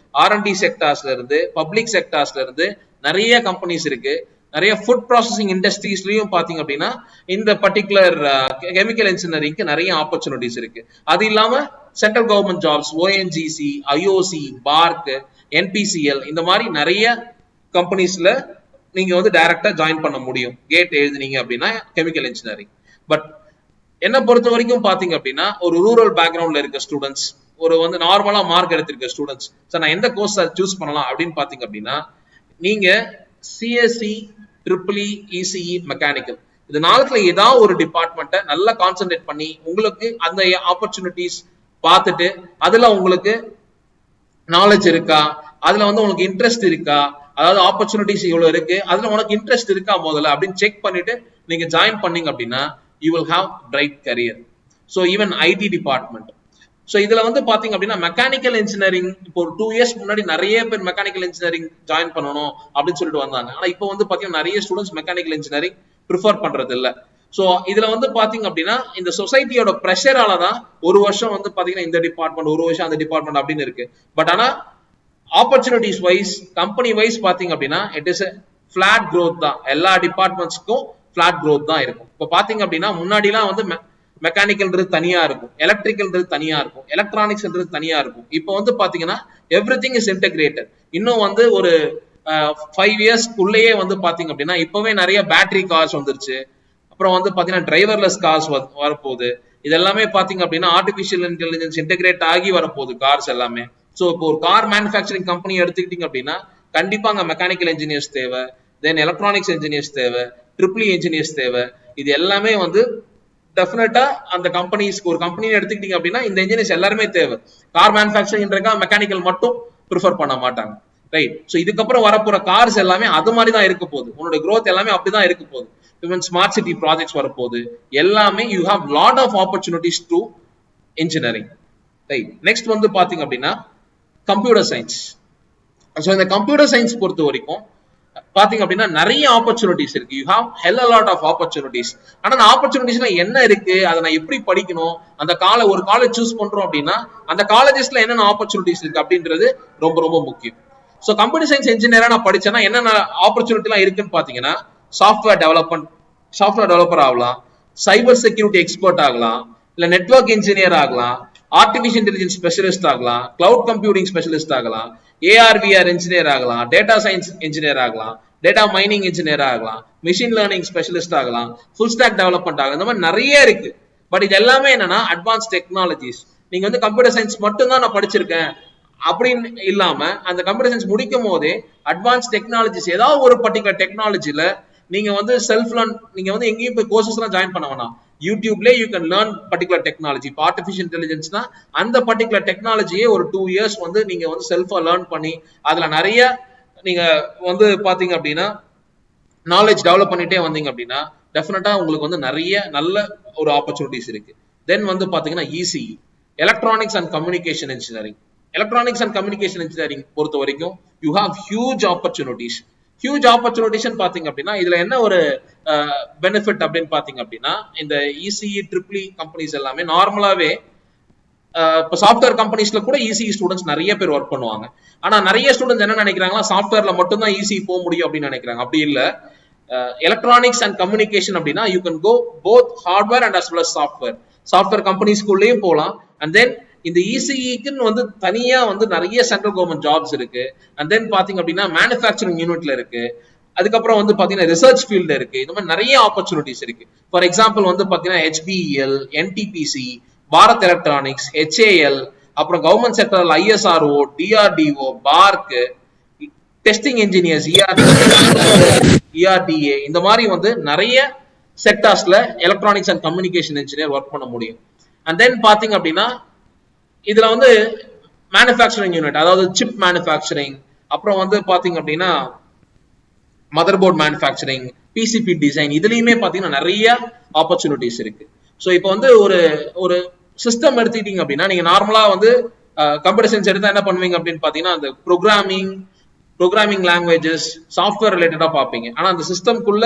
R&D செக்டார்ஸ்ல இருந்து, பப்ளிக் செக்டார்ஸ்ல இருந்து நிறைய கம்பெனிஸ் இருக்கு. நிறைய ஃபுட் ப்ராசஸிங் இண்டஸ்ட்ரீஸ்லயும் பாத்தீங்க அப்படின்னா இந்த பர்டிகுலர் கெமிக்கல் இன்ஜினியரிங்க்கு நிறைய ஆப்பர்ச்சுனிட்டிஸ் இருக்கு. அது இல்லாம central government jobs, ONGC, IOC, park, NPCL இந்த மாதிரி நிறைய கம்பெனிஸ்ல நீங்க வந்து டைரக்டா ஜாயின் பண்ண முடியும் கேட் எழுதுனீங்க அப்படின்னா கெமிக்கல் இன்ஜினியரிங். பட் என்ன பொறுத்த வரைக்கும் பாத்தீங்க அப்படின்னா ஒரு ரூரல் பேக்ரவுண்ட்ல இருக்க ஸ்டூடெண்ட்ஸ், ஒரு வந்து நார்மலா மார்க் எடுத்திருக்க ஸ்டூடெண்ட்ஸ், சார் நான் எந்த கோர்ஸ் சூஸ் பண்ணலாம் அப்படின்னு பாத்தீங்க அப்படின்னா நீங்க CSE, EEE, ECE, மெக்கானிக்கல் இது நாலுத்துல ஏதாவது ஒரு டிபார்ட்மெண்ட்டை நல்லா கான்சென்ட்ரேட் பண்ணி உங்களுக்கு அந்த ஆப்பர்ச்சுனிட்டிஸ் பார்த்துட்டு அதுல உங்களுக்கு நாலேஜ் இருக்கா, அதுல வந்து உங்களுக்கு இன்ட்ரெஸ்ட் இருக்கா, அதாவது ஆப்பர்ச்சுனிட்டிஸ் இவ்வளவு இருக்கு, அதுல உனக்கு இன்ட்ரெஸ்ட் இருக்கா முதல்ல அப்படின்னு செக் பண்ணிட்டு நீங்க ஜாயின் பண்ணீங்க அப்படின்னா you will have bright career. So even IT department. So இதுல வந்து பாத்தீங்க அப்படின்னா மெக்கானிக்கல் இன்ஜினியரிங் இப்போ ஒரு 2 years முன்னாடி நிறைய பேர் மெக்கானிக்கல் இன்ஜினியரிங் ஜாயின் பண்ணணும் அப்படின்னு சொல்லிட்டு வந்தாங்க. ஆனா இப்போ வந்து பாத்தீங்கன்னா நிறைய ஸ்டூடெண்ட்ஸ் மெக்கானிக்கல் இன்ஜினியரிங் ப்ரிஃபர் பண்றது இல்ல. சோ இதுல வந்து பாத்தீங்க அப்படின்னா இந்த சொசைட்டியோட பிரஷரால தான் ஒரு வருஷம் வந்து பாத்தீங்கன்னா இந்த டிபார்ட்மெண்ட், ஒரு வருஷம் அந்த டிபார்ட்மெண்ட் அப்படின்னு இருக்கு. பட் ஆனா ஆப்பர்ச்சுனிட்டிஸ் வைஸ், கம்பெனி வைஸ் பாத்தீங்க அப்படின்னா இட் இஸ் பிளாட் growth தான். எல்லா டிபார்ட்மெண்ட்ஸ்க்கும் பிளாட் growth தான் இருக்கும். இப்போ பாத்தீங்க அப்படின்னா முன்னாடிலாம் வந்து மெக்கானிக்கல்ன்றது தனியா இருக்கும், எலக்ட்ரிக்கல்ன்றது தனியா இருக்கும், எலக்ட்ரானிக்ஸ்ன்றது தனியா இருக்கும். இப்போ வந்து பாத்தீங்கன்னா எவ்ரிதிங் இஸ் இன்டெகிரேட்டட். இன்னும் வந்து ஒரு 5 years உள்ளேயே வந்து பாத்தீங்க அப்படின்னா இப்பவே நிறைய பேட்டரி கார்ஸ் வந்துருச்சு. அப்புறம் வந்து பாத்தீங்கன்னா டிரைவர்லெஸ் கார்ஸ் வரப்போகுது. இது எல்லாமே பாத்தீங்க அப்படின்னா ஆர்டிபிஷியல் இன்டெலிஜென்ஸ் இன்டெகிரேட் ஆகி வரப்போகுது கார்ஸ் எல்லாமே. ஸோ இப்போ ஒரு கார் மேனுஃபேக்சரிங் கம்பெனி எடுத்துக்கிட்டீங்க அப்படின்னா கண்டிப்பா அங்க மெக்கானிக்கல் இன்ஜினியர்ஸ் தேவை, தென் எலக்ட்ரானிக்ஸ் இன்ஜினியர்ஸ் தேவை, EEE இன்ஜினியர்ஸ் தேவை. இது எல்லாமே வந்து டெஃபினட்டா அந்த கம்பெனிஸ்க்கு, ஒரு கம்பெனி எடுத்துக்கிட்டீங்க அப்படின்னா இந்த இன்ஜினியர்ஸ் எல்லாருமே தேவை. கார் மேனுஃபேக்சரிங்கிறக்கா மெக்கானிக்கல் மட்டும் ப்ரிஃபர் பண்ண மாட்டாங்க. ரைட். ஸோ இதுக்கப்புறம் வரப்போற கார்ஸ் எல்லாமே அது மாதிரி தான் இருக்க போகுது. உன்னோட growth எல்லாமே அப்படிதான் இருக்க போகுது. ஈவன் ஸ்மார்ட் சிட்டி ப்ராஜெக்ட்ஸ் வரப்போகுது. எல்லாமே you have lot of opportunities to engineering. Right. Next வந்து பாத்தீங்க அப்படின்னா கம்ப்யூட்டர் சயின்ஸ். ஸோ இந்த கம்ப்யூட்டர் சயின்ஸ் பொறுத்த வரைக்கும் பாத்தீங்க அப்படின்னா நிறைய ஆப்பர்ச்சுனிட்டிஸ் இருக்கு. You have hell a lot of opportunities. ஆனா அந்த ஆப்பர்ச்சுனிட்டிஸ்ல என்ன இருக்கு, அதை நான் எப்படி படிக்கணும், அந்த ஒரு காலேஜ் சூஸ் பண்றோம் அப்படின்னா அந்த காலேஜஸ்ல என்னென்ன ஆப்பர்ச்சுனிட்டிஸ் இருக்கு அப்படின்றது ரொம்ப ரொம்ப முக்கியம். ஸோ கம்ப்யூட்டர் சயின்ஸ் இன்ஜினியரா நான் படிச்சேன்னா என்னென்ன ஆப்பர்ச்சுனிட்டி எல்லாம் இருக்குன்னு பாத்தீங்கன்னா, சாஃப்ட்வேர் டெவலப்பர் ஆகலாம், சைபர் செக்யூரிட்டி எக்ஸ்பர்ட் ஆகலாம், இல்ல நெட்வொர்க் இன்ஜினியர் ஆகலாம், ஆர்டிபிஷியல் இன்டெலிஜென்ஸ் ஸ்பெஷலிஸ்ட் ஆகலாம், கிளவுட் கம்ப்யூட்டிங் ஸ்பெஷலிஸ்ட் ஆகலாம், ஏஆர்விஆர் இன்ஜினியர் ஆகலாம், டேட்டா சயின்ஸ் இன்ஜினியர் ஆகலாம், டேட்டா மைனிங் இன்ஜினியர் ஆகலாம், மிஷின் லேர்னிங் ஸ்பெஷலிஸ்ட் ஆகலாம், ஃபுல் ஸ்டாக் டெவலப்மெண்ட் ஆகலாம். இந்த மாதிரி நிறைய இருக்கு. பட் இது எல்லாமே என்னன்னா அட்வான்ஸ் டெக்னாலஜிஸ். நீங்க வந்து கம்ப்யூட்டர் சயின்ஸ் மட்டும் தான் நான் படிச்சிருக்கேன் அப்படின்னு இல்லாம அந்த கம்ப்யூட்டர் சயின்ஸ் முடிக்கும் போதே அட்வான்ஸ் டெக்னாலஜிஸ் ஏதாவது ஒரு பர்டிகுலர் டெக்னாலஜில நீங்க வந்து செல்ஃப் லேர்ன், நீங்க வந்து எங்கேயும் போய் கோர்சஸ் எல்லாம் ஜாயின் பண்ண வேணாம். யூடியூப்ல you can learn particular technology. இப்போ ஆர்டிஃபிஷியல் இன்டெலிஜென்ஸ்னா அந்த பர்டிகுலர் டெக்னாலஜியே ஒரு 2 years வந்து நீங்க வந்து செல்ஃபா லேர்ன் பண்ணி அதுல நிறைய நீங்க வந்து பாத்தீங்க அப்படின்னா நாலேஜ் டெவலப் பண்ணிட்டே வந்தீங்க அப்படின்னா டெஃபினட்டா உங்களுக்கு வந்து நிறைய நல்ல ஒரு ஆப்பர்ச்சுனிட்டிஸ் இருக்கு. தென் வந்து பாத்தீங்கன்னா ECE, electronics and communication engineering. Electronics and communication engineering பொறுத்த வரைக்கும் you have huge opportunities. Huge opportunities பாத்தீங்க அப்படின்னா இதுல என்ன ஒரு பெனிஃபிட் அப்படின்னு பாத்தீங்க அப்படின்னா, இந்த இசிஇ ட்ரிபிள் கம்பெனிஸ் எல்லாமே நார்மலாவே இப்போ சாஃப்ட்வேர் கம்பெனிஸ்ல கூட இசிஇ ஸ்டூடெண்ட்ஸ் நிறைய பேர் ஒர்க் பண்ணுவாங்க. ஆனா நிறைய ஸ்டூடெண்ட்ஸ் என்ன நினைக்கிறாங்கன்னா, சாஃப்ட்வேர்ல மட்டும் தான் இசிஇ போக முடியும் அப்படின்னு நினைக்கிறாங்க. அப்படி இல்ல. எலக்ட்ரானிக்ஸ் அண்ட் கம்யூனிகேஷன் அப்படின்னா you can go both hardware and as well as software. Software கம்பெனிஸ்குள்ளேயும் போகலாம். அண்ட் தென் இந்த இசிஇக்குன்னு வந்து தனியா வந்து நிறைய சென்ட்ரல் கவர்மெண்ட் ஜாப்ஸ் இருக்கு. அண்ட் தென் பாத்தீங்க அப்படின்னா மேனுஃபேக்சரிங் யூனிட்ல இருக்கு. அதுக்கப்புறம் வந்து பாத்தீங்கன்னா ரிசர்ச் ஃபீல்டு இருக்கு. இந்த மாதிரி நிறைய ஆப்பர்ச்சுனிட்டிஸ் இருக்கு. ஃபார் எக்ஸாம்பிள் வந்து பாத்தீங்கன்னா HPEL, NTPC, Bharat Electronics, HAL, அப்புறம் கவர்மெண்ட் செக்டர்ல ISRO, DRDO, BARC, testing engineers, ERDA, இந்த மாதிரி வந்து நிறைய செக்டார்ஸ்ல electronics and communication engineer work பண்ண முடியும். அண்ட் தென் பாத்தீங்க அப்படின்னா இதுல வந்து மேனுஃபேக்சரிங் யூனிட், அதாவது சிப் மேனுஃபேக்சரிங், அப்புறம் வந்து பாத்தீங்க அப்படின்னா motherboard manufacturing, PCB design, இதுலயுமே பாத்தீங்கன்னா நிறைய ஆப்பர்ச்சுனிட்டிஸ் இருக்கு. ஸோ இப்போ வந்து ஒரு சிஸ்டம் எடுத்துக்கிட்டீங்க அப்படின்னா நீங்க நார்மலா வந்து கம்ப்யூட்டர் சயின்ஸ் எடுத்தா என்ன பண்ணுவீங்க அப்படின்னு பாத்தீங்கன்னா அந்த ப்ரோக்ராமிங் லாங்குவேஜஸ், சாஃப்ட்வேர் ரிலேட்டடா பார்ப்பீங்க. ஆனா அந்த சிஸ்டம்குள்ள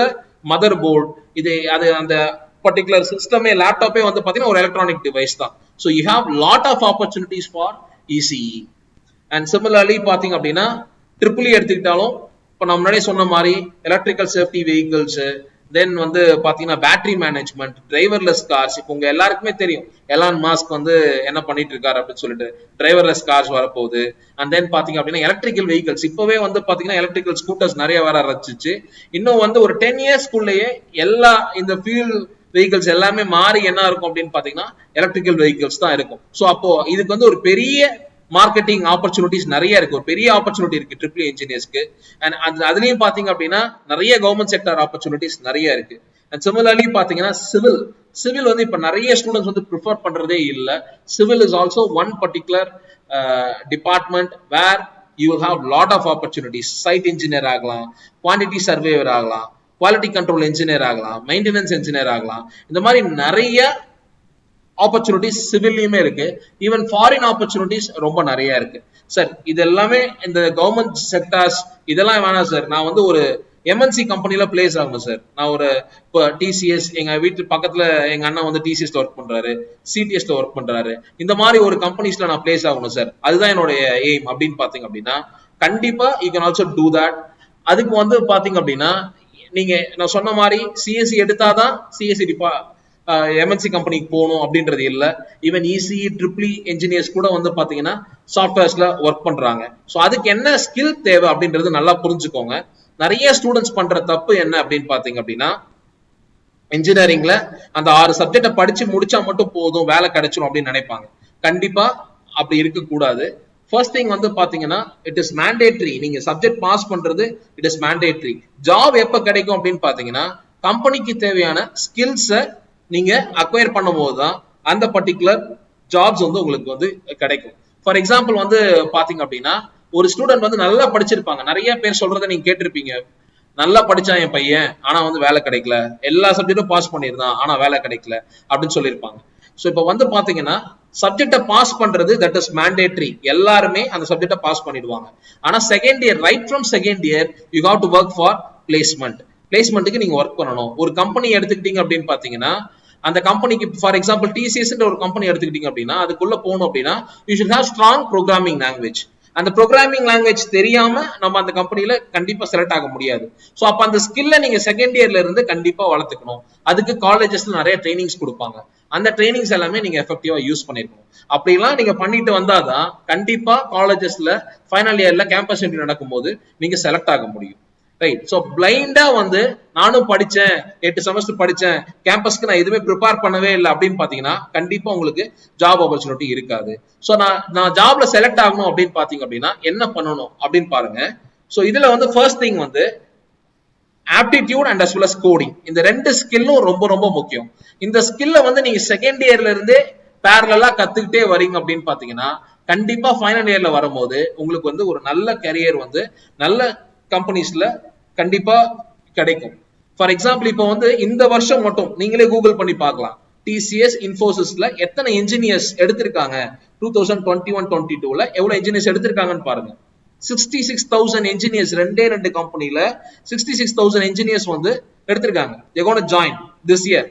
மதர் போர்ட், இது அது அந்த பர்டிகுலர் சிஸ்டமே லேப்டாப்பே வந்து பாத்தீங்கன்னா ஒரு எலக்ட்ரானிக் டிவைஸ் தான். So you have lot of opportunities for ECE. And similarly பாத்தீங்க அப்படின்னா ட்ரிபிள் எடுத்துக்கிட்டாலும் இப்போ நான் முன்னாடியே சொன்ன மாதிரி எலக்ட்ரிக்கல் சேஃப்டி வெஹிக்கிள்ஸ், தென் வந்து பாத்தீங்கன்னா பேட்டரி மேனேஜ்மெண்ட், டிரைவர்லெஸ் கார்ஸ். இப்போ உங்க எல்லாருக்குமே தெரியும் எலான் மாஸ்க் வந்து என்ன பண்ணிட்டு இருக்காரு அப்படின்னு சொல்லிட்டு டிரைவர்லெஸ் கார்ஸ் வரப்போகுது. அண்ட் தென் பாத்தீங்க அப்படின்னா எலக்ட்ரிக்கல் வெஹிக்கிள்ஸ் இப்பவே வந்து பாத்தீங்கன்னா எலக்ட்ரிக்கல் ஸ்கூட்டர்ஸ் நிறைய வர ஆரம்பிச்சிச்சு. இன்னும் வந்து ஒரு 10 yearsக்குள்ளேயே எல்லா இந்த ஃபியூல் வெஹிக்கிள்ஸ் எல்லாமே மாறி என்ன இருக்கும் அப்படின்னு பாத்தீங்கன்னா எலக்ட்ரிக்கல் வெஹிக்கிள்ஸ் தான் இருக்கும். ஸோ அப்போ இதுக்கு வந்து ஒரு பெரிய மார்க்கெட்டிங் ஆப்பர்ச்சுனிட்டிஸ் நிறைய இருக்கு. ஒரு பெரிய ஆப்பர்ச்சுனிட்டி இருக்கு ட்ரிபிள் இன்ஜினியர்ஸ்க்கு. அண்ட் அதுலயும் பாத்தீங்க அப்படின்னா நிறைய கவர்மெண்ட் செக்டர் ஆப்பர்ச்சுனிட்டிஸ் நிறைய இருக்கு. அண்ட் சிமிலர்லி பாத்தீங்கன்னா சிவில் வந்து இப்ப நிறைய ஸ்டூடெண்ட்ஸ் வந்து ப்ரிஃபர் பண்றதே இல்ல. Civil is also one particular department where you will have lot of opportunities. Site engineer ஆகலாம், குவான்டிட்டி சர்வேயர் ஆகலாம், குவாலிட்டி கண்ட்ரோல் இன்ஜினியர் ஆகலாம், மெயின்டெனன்ஸ் இன்ஜினியர் ஆகலாம். இந்த மாதிரி நிறைய ஆப்பர்ச்சுனிட்டிஸ் சிவில்லையுமே இருக்கு. ஈவன் ஃபாரின் ஆப்பர்ச்சுனிட்டிஸ் ரொம்ப நிறைய இருக்கு. சார் இது எல்லாமே இந்த கவர்மெண்ட் செக்டார்ஸ் இதெல்லாம் வேணாம் சார், நான் வந்து ஒரு எம்என்சி கம்பெனில பிளேஸ் ஆகணும் சார். நான் ஒரு இப்போ டிசிஎஸ், எங்க வீட்டு பக்கத்துல எங்க அண்ணன் வந்து டிசிஎஸ்ல ஒர்க் பண்றாரு, சிடிஎஸ்ல ஒர்க் பண்றாரு, இந்த மாதிரி ஒரு கம்பெனிஸ்ல நான் பிளேஸ் ஆகணும் சார், அதுதான் என்னுடைய எய்ம் அப்படின்னு பாத்தீங்க அப்படின்னா கண்டிப்பா you can also do that. அதுக்கு வந்து பாத்தீங்க அப்படின்னா நீங்க நான் சொன்ன மாதிரி சிஎஸ்சி எடுத்தாதான் சிஎஸ்சி எம்என்சி கம்பெனிக்கு போகணும் அப்படின்றது இல்ல. ஈவன் இசிஇ ட்ரிபிள் என்ஜினியர்ஸ் கூட வந்து பாத்தீங்கன்னா சாஃப்ட்வேர்ஸ்ல ஒர்க் பண்றாங்க. ஸோ அதுக்கு என்ன ஸ்கில் தேவை அப்படின்றது நல்லா புரிஞ்சுக்கோங்க. நிறைய ஸ்டூடெண்ட்ஸ் பண்ற தப்பு என்ன அப்படின்னு பாத்தீங்க அப்படின்னா, இன்ஜினியரிங்ல அந்த 6 சப்ஜெக்ட படிச்சு முடிச்சா மட்டும் போதும் வேலை கிடைச்சிடும் அப்படின்னு நினைப்பாங்க. கண்டிப்பா அப்படி இருக்க கூடாது. ஃபர்ஸ்ட் திங் வந்து பாத்தீங்கன்னா இட் இஸ் மேண்டேட்டரி. நீங்க சப்ஜெக்ட் பாஸ் பண்றது இட் இஸ் மேண்டேட்டரி. ஜாப் எப்ப கிடைக்கும் அப்படின்னு பாத்தீங்கன்னா கம்பெனிக்கு தேவையான ஸ்கில்ஸை நீங்க அக்வயர் பண்ணும் போதுதான் அந்த பர்டிகுலர் ஜாப்ஸ் வந்து உங்களுக்கு வந்து கிடைக்கும். ஃபார் எக்ஸாம்பிள் வந்து பாத்தீங்க அப்படின்னா ஒரு ஸ்டூடெண்ட் வந்து நல்லா படிச்சிருப்பாங்க. நிறைய பேர் சொல்றதை நீங்க கேட்டிருப்பீங்க, நல்லா படிச்சான் என் பையன் ஆனா வந்து வேலை கிடைக்கல, எல்லா சப்ஜெக்டும் பாஸ் பண்ணிருந்தான் ஆனா வேலை கிடைக்கல அப்படின்னு சொல்லியிருப்பாங்க. ஸோ இப்போ வந்து பாத்தீங்கன்னா சப்ஜெக்ட பாஸ் பண்றது தட் இஸ் மேண்டேட்டரி, எல்லாருமே அந்த சப்ஜெக்ட பாஸ் பண்ணிடுவாங்க. ஆனா second year, right from second year you have to work for placement. பிளேஸ்மெண்ட்டுக்கு நீங்க ஒர்க் பண்ணணும். ஒரு கம்பெனி எடுத்துக்கிட்டீங்க அப்படின்னு பாத்தீங்கன்னா, அந்த கம்பெனிக்கு ஃபார் எக்ஸாம்பிள் டிசிஎஸ் ஒரு கம்பெனி எடுத்துக்கிட்டீங்க அப்படின்னா, அதுக்குள்ள போகணும் அப்படின்னா you should have strong programming language. அந்த ப்ரோக்ராமிங் லாங்குவேஜ் தெரியாம நம்ம அந்த கம்பெனில கண்டிப்பா செலக்ட் ஆக முடியாது. ஸோ அப்ப அந்த ஸ்கில்ல நீங்க செகண்ட் இயர்ல இருந்து கண்டிப்பா வளர்த்துக்கணும். அதுக்கு காலேஜஸ்ல நிறைய ட்ரைனிங்ஸ் கொடுப்பாங்க. அந்த ட்ரைனிங்ஸ் எல்லாமே நீங்க எஃபெக்டிவா யூஸ் பண்ணிருக்கணும். அப்படிலாம் நீங்க பண்ணிட்டு வந்தாதான் கண்டிப்பா காலேஜஸ்ல ஃபைனல் இயர்ல கேம்பஸ் இன்டர்வியூ நடக்கும்போது நீங்க செலக்ட் ஆக முடியும். ரைட். ஸோ பிளைண்டா வந்து நானும் படிச்சேன், 8 செமஸ்டர் படிச்சேன், கேம்பஸ்க்கு நான் எதுவுமே ப்ரிப்பேர் பண்ணவே இல்லை அப்படின்னு பாத்தீங்கன்னா கண்டிப்பா உங்களுக்கு ஜாப் ஆப்பர்ச்சுனிட்டி இருக்காது. ஸோ நான் ஜாப்ல செலக்ட் ஆகணும் அப்படின்னு பாத்தீங்க அப்படின்னா என்ன பண்ணணும் அப்படின்னு பாருங்க. ஸோ இதுல வந்து ஃபர்ஸ்ட் திங் வந்து aptitude and as well as coding, இந்த 2 ஸ்கில்லும் ரொம்ப ரொம்ப முக்கியம். இந்த ஸ்கில்ல வந்து நீங்க செகண்ட் இயர்ல இருந்தே பேரலா கத்துக்கிட்டே வரீங்க அப்படின்னு பாத்தீங்கன்னா கண்டிப்பா ஃபைனல் இயர்ல வரும்போது உங்களுக்கு வந்து ஒரு நல்ல கரியர் வந்து நல்ல கம்பெனிஸ்ல கண்டிப்பா கிடைக்கும். ஃபார் எக்ஸாம்பிள் இப்போ வந்து இந்த வருஷம் மட்டும் நீங்களே கூகுள் பண்ணி பார்க்கலாம், டிசிஎஸ் இன்ஃபோசிஸ்ல எத்தனை இன்ஜினியர்ஸ் எடுத்திருக்காங்க, 2021-22ல எவ்வளவு இன்ஜினியர்ஸ் எடுத்திருக்காங்கன்னு பாருங்க. 66,000 இன்ஜினியர்ஸ், ரெண்டு கம்பெனில 66,000 இன்ஜினியர்ஸ் வந்து எடுத்திருக்காங்க. they going to join this year.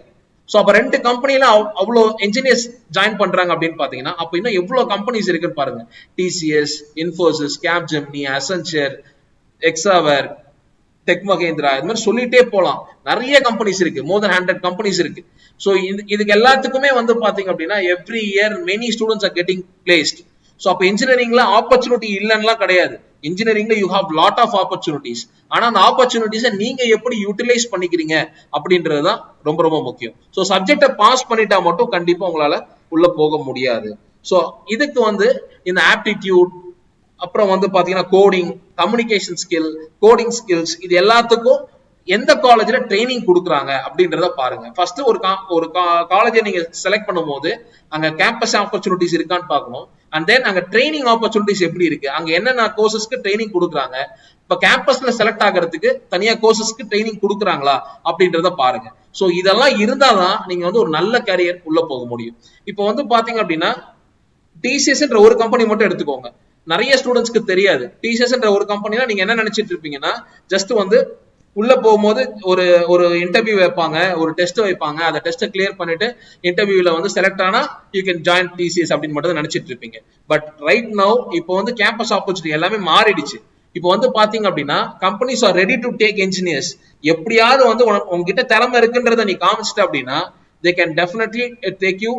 So அப்ப 2 கம்பெனில அவ்வளோ இன்ஜினியர்ஸ் ஜாயின் பண்றாங்க அப்படின்னு பாத்தீங்கன்னா அப்ப இன்னும் எவ்வளவு கம்பெனிஸ் இருக்குன்னு பாருங்க. TCS, Infosys, Capgemini, Accenture, Hexaware, Tech Mahindra, இது மாதிரி சொல்லிட்டே போலாம். நிறைய கம்பெனிஸ் இருக்கு, மோர் தென் 100 கம்பெனிஸ் இருக்கு. ஸோ இதுக்கு எல்லாத்துக்குமே வந்து பாத்தீங்க அப்படின்னா every year many students are getting placed. So அப்ப இன்ஜினியரிங்ல ஆப்பர்ச்சுனிட்டி இல்லைன்னா கிடையாது. இன்ஜினியரிங்ல you have lot of opportunities. ஆனா அந்த ஆப்பர்ச்சுனிட்டிஸை நீங்க எப்படி யூட்டிலைஸ் பண்ணிக்கிறீங்க அப்படின்றதுதான் ரொம்ப ரொம்ப முக்கியம். ஸோ சப்ஜெக்டை பாஸ் பண்ணிட்டா மட்டும் கண்டிப்பா உங்களால உள்ள போக முடியாது. ஸோ இதுக்கு வந்து இந்த ஆப்டிடியூட், அப்புறம் வந்து பாத்தீங்கன்னா coding, communication skill, coding skills, இது எல்லாத்துக்கும் எந்த காலேஜ்ல ட்ரைனிங் கொடுக்குறாங்க அப்படின்றத பாருங்க. ஃபர்ஸ்ட் ஒரு காலேஜை நீங்க செலக்ட் பண்ணும் போது அங்க கேம்பஸ் ஆப்பர்ச்சுனிட்டிஸ் இருக்கான்னு பார்க்கணும். அண்ட் தென் அங்க ட்ரைனிங் ஆப்பர்ச்சுனிட்டிஸ் எப்படி இருக்கு, அங்க என்னென்ன கோர்சஸ்க்கு ட்ரைனிங் கொடுக்குறாங்க, இப்ப கேம்பஸ்ல செலக்ட் ஆகிறதுக்கு தனியா கோர்சஸ்க்கு ட்ரைனிங் கொடுக்குறாங்களா அப்படின்றத பாருங்க. ஸோ இதெல்லாம் இருந்தாதான் நீங்க வந்து ஒரு நல்ல கேரியர் உள்ள போக முடியும். இப்போ வந்து பாத்தீங்க அப்படின்னா டிசிஎஸ் ஒரு கம்பெனி மட்டும் எடுத்துக்கோங்க. நிறைய ஸ்டூடெண்ட்ஸ்க்கு தெரியாது டிசிஎஸ் ஒரு கம்பெனினா நீங்க என்ன நினைச்சிட்டு இருப்பீங்கன்னா ஜஸ்ட் வந்து உள்ள போகும்போது ஒரு இன்டர்வியூ வைப்பாங்க, ஒரு டெஸ்ட் வைப்பாங்க, அந்த டெஸ்ட்டை கிளியர் பண்ணிட்டு இன்டர்வியூல வந்து செலக்ட் ஆனா யூ கேன் ஜாயின் டிசிஎஸ் அப்படின்னு மட்டும் நினைச்சிட்டு இருப்பீங்க. பட் ரைட் நவ் இப்போ வந்து கேம்பஸ் ஆப்பர்ச்சுனிட்டி எல்லாமே மாறிடுச்சு. இப்போ வந்து பாத்தீங்க அப்படின்னா companies are ready to take engineers. எப்படியாவது வந்து உங்ககிட்ட திறமை இருக்குன்றத நீ காமிச்சிட்ட அப்படின்னா they can definitely take you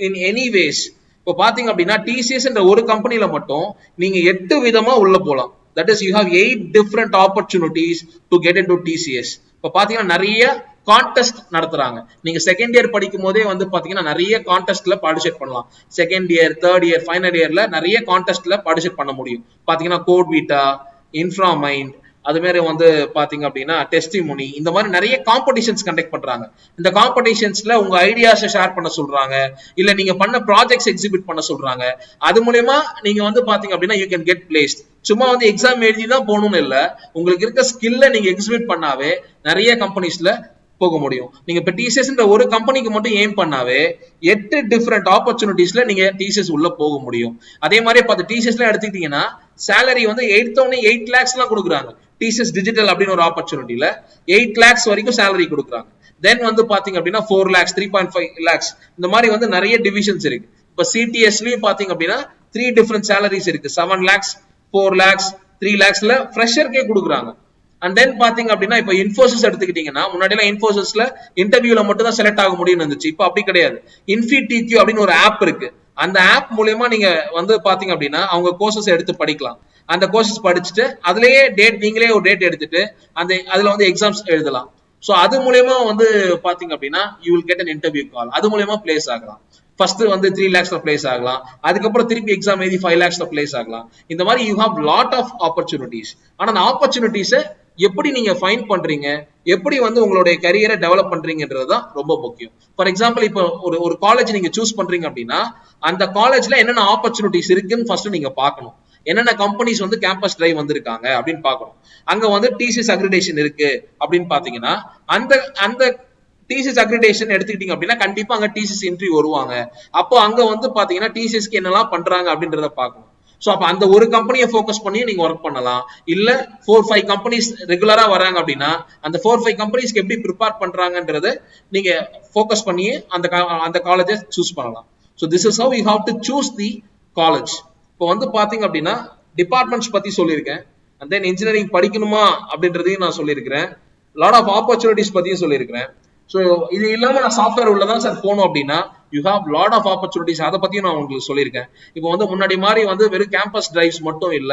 in any ways. இப்போ பாத்தீங்க அப்படின்னா டிசிஎஸ் ஒரு கம்பெனில மட்டும் நீங்க 8 விதமா உள்ள போலாம். That is you have 8 different opportunities to get into TCS. இப்போ பாத்தீங்கன்னா நிறைய கான்டெஸ்ட் நடத்துறாங்க. நீங்க செகண்ட் இயர் படிக்கும் போதே வந்து பாத்தீங்கன்னா நிறைய கான்டெஸ்ட்ல பார்ட்டிசிபேட் பண்ணலாம். Second year, third year, final இயர்ல நிறைய கான்டெஸ்ட்ல பார்ட்டிசிபேட் பண்ண முடியும். பாத்தீங்கன்னா கோட் வீட்டா, இன்ஃப்ராமைண்ட், அது மாதிரி வந்து பாத்தீங்க அப்படின்னா டெஸ்டிமோனி, இந்த மாதிரி நிறைய காம்படிஷன்ஸ் கண்டக்ட் பண்றாங்க. இந்த காம்படிஷன்ஸ்ல உங்க ஐடியாஸை ஷேர் பண்ண சொல்றாங்க, இல்ல நீங்க பண்ண ப்ராஜெக்ட்ஸ் எக்ஸிபிட் பண்ண சொல்றாங்க. அது மூலமா நீங்க வந்து பாத்தீங்க அப்படின்னா யூ கேன் கெட் பிளேஸ்ட். சும்மா வந்து எக்ஸாம் எழுதி தான் போகணும்னு இல்ல, உங்களுக்கு இருக்க ஸ்கில்ல நீங்க எக்ஸிபிட் பண்ணாவே நிறைய கம்பெனிஸ்ல போக முடியும். நீங்க இப்ப டிசிஎஸ் ஒரு கம்பெனிக்கு மட்டும் எய்ம் பண்ணாவே 8 டிஃபரெண்ட் ஆப்பர்ச்சுனிட்டிஸ்ல நீங்க டிசிஎஸ் உள்ள போக முடியும். அதே மாதிரி பார்த்து டிசிஎஸ்ல எடுத்துக்கிட்டீங்கன்னா சேலரி வந்து 8 lakhs எல்லாம் கொடுக்குறாங்க. டிசிஎஸ் டிஜிட்டல் அப்படின்னு ஒரு ஆப்பர்ச்சுனிட்டில 8 lakhs வரைக்கும் சேலரி கொடுக்குறாங்க. தென் வந்து பாத்தீங்க அப்படின்னா 4 lakhs, 3.5 lakhs, இந்த மாதிரி வந்து நிறைய டிவிஷன்ஸ் இருக்கு. இப்ப சிடிஎஸ்லயும் பாத்தீங்க அப்படின்னா 3 டிஃபரெண்ட் சேலரிஸ் இருக்கு. 7 lakhs, 4 lakhs, 3 lakhsல ஃப்ரெஷர்க்கே கொடுக்குறாங்க. அண்ட் தென் பாத்தீங்க அப்படின்னா இப்ப இன்ஃபோசிஸ் எடுத்துக்கிட்டீங்கன்னா முன்னாடி எல்லாம் இன்ஃபோசிஸ்ல இன்டர்வியூல மட்டும் தான் செலக்ட் ஆக முடியும்னு இருந்துச்சு. இப்ப அப்படி கிடையாது. இன்ஃபிடிக்யூ அப்படின்னு ஒரு ஆப் இருக்கு. அந்த ஆப் மூலமா நீங்க வந்து பாத்தீங்க அப்படின்னா அவங்க கோர்சஸ் எடுத்து படிக்கலாம். அந்த கோர்சஸ் படிச்சுட்டு அதுலயே நீங்களே ஒரு டேட் எடுத்துட்டு அதுல வந்து எக்ஸாம்ஸ் எழுதலாம். சோ அது மூலமா வந்து பாத்தீங்க அப்படின்னா you will get an interview கால். அது மூலமா பிளேஸ் ஆகலாம். ஃபர்ஸ்ட் வந்து 3 lakhsல பிளேஸ் ஆகலாம். அதுக்கப்புறம் திருப்பி எக்ஸாம் எழுதி 5 lakhsல பிளேஸ் ஆகலாம். இந்த மாதிரி you have lot of opportunities. ஆனா அந்த ஆப்பர்ச்சுனிட்டிஸை எப்படி நீங்க ஃபைண்ட் பண்றீங்க, எப்படி வந்து உங்களுடைய கரியரை டெவலப் பண்றீங்கன்றதுதான் ரொம்ப முக்கியம். ஃபார் எக்ஸாம்பிள் இப்போ ஒரு காலேஜ் நீங்க சூஸ் பண்றீங்க அப்படின்னா அந்த காலேஜ்ல என்னென்ன ஆப்பர்ச்சுனிட்டிஸ் இருக்குன்னு ஃபர்ஸ்ட் நீங்க பார்க்கணும். என்னென்ன கம்பெனிஸ் வந்து கேம்பஸ் டிரைவ் வந்திருக்காங்க அப்படின்னு பார்க்கணும். அங்க வந்து டிசிஎஸ் அக்ரிடேஷன் இருக்கு அப்படின்னு பாத்தீங்கன்னா அந்த டிசிஎஸ் அக்ரிடேஷன் எடுத்துக்கிட்டீங்க அப்படின்னா கண்டிப்பா அங்க டிசிஎஸ் இன்ட்ரி வருவாங்க. அப்போ அங்க வந்து பாத்தீங்கன்னா டிசிஎஸ்க்கு என்னெல்லாம் பண்றாங்க அப்படின்றத பார்க்கணும். சோ அப்ப அந்த ஒரு கம்பெனியை ஃபோக்கஸ் பண்ணி நீங்க ஒர்க் பண்ணலாம். இல்ல 4-5 கம்பெனிஸ் ரெகுலரா வராங்க அப்படின்னா அந்த 4-5 கம்பெனிஸ்க்கு எப்படி ப்ரிப்பேர் பண்றாங்கன்றத நீங்க ஃபோக்கஸ் பண்ணி அந்த காலேஜை சூஸ் பண்ணலாம். So this is how you have to choose the college. இப்போ வந்து பாத்தீங்க அப்படின்னா டிபார்ட்மெண்ட்ஸ் பத்தி சொல்லியிருக்கேன். அண்ட் தென் இன்ஜினியரிங் படிக்கணுமா அப்படின்றதையும் நான் சொல்லியிருக்கிறேன். லாட் ஆஃப் ஆப்பர்ச்சுனிட்டிஸ் பத்தியும் சொல்லியிருக்கிறேன். ஸோ இது இல்லாம நான் சாஃப்ட்வேர் உள்ளதான் சார் போனோம் அப்படின்னா you have lot of opportunities. அதை பத்தியும் நான் உங்களுக்கு சொல்லியிருக்கேன். இப்போ வந்து முன்னாடி மாதிரி வந்து வெறும் கேம்பஸ் டிரைவ்ஸ் மட்டும் இல்ல,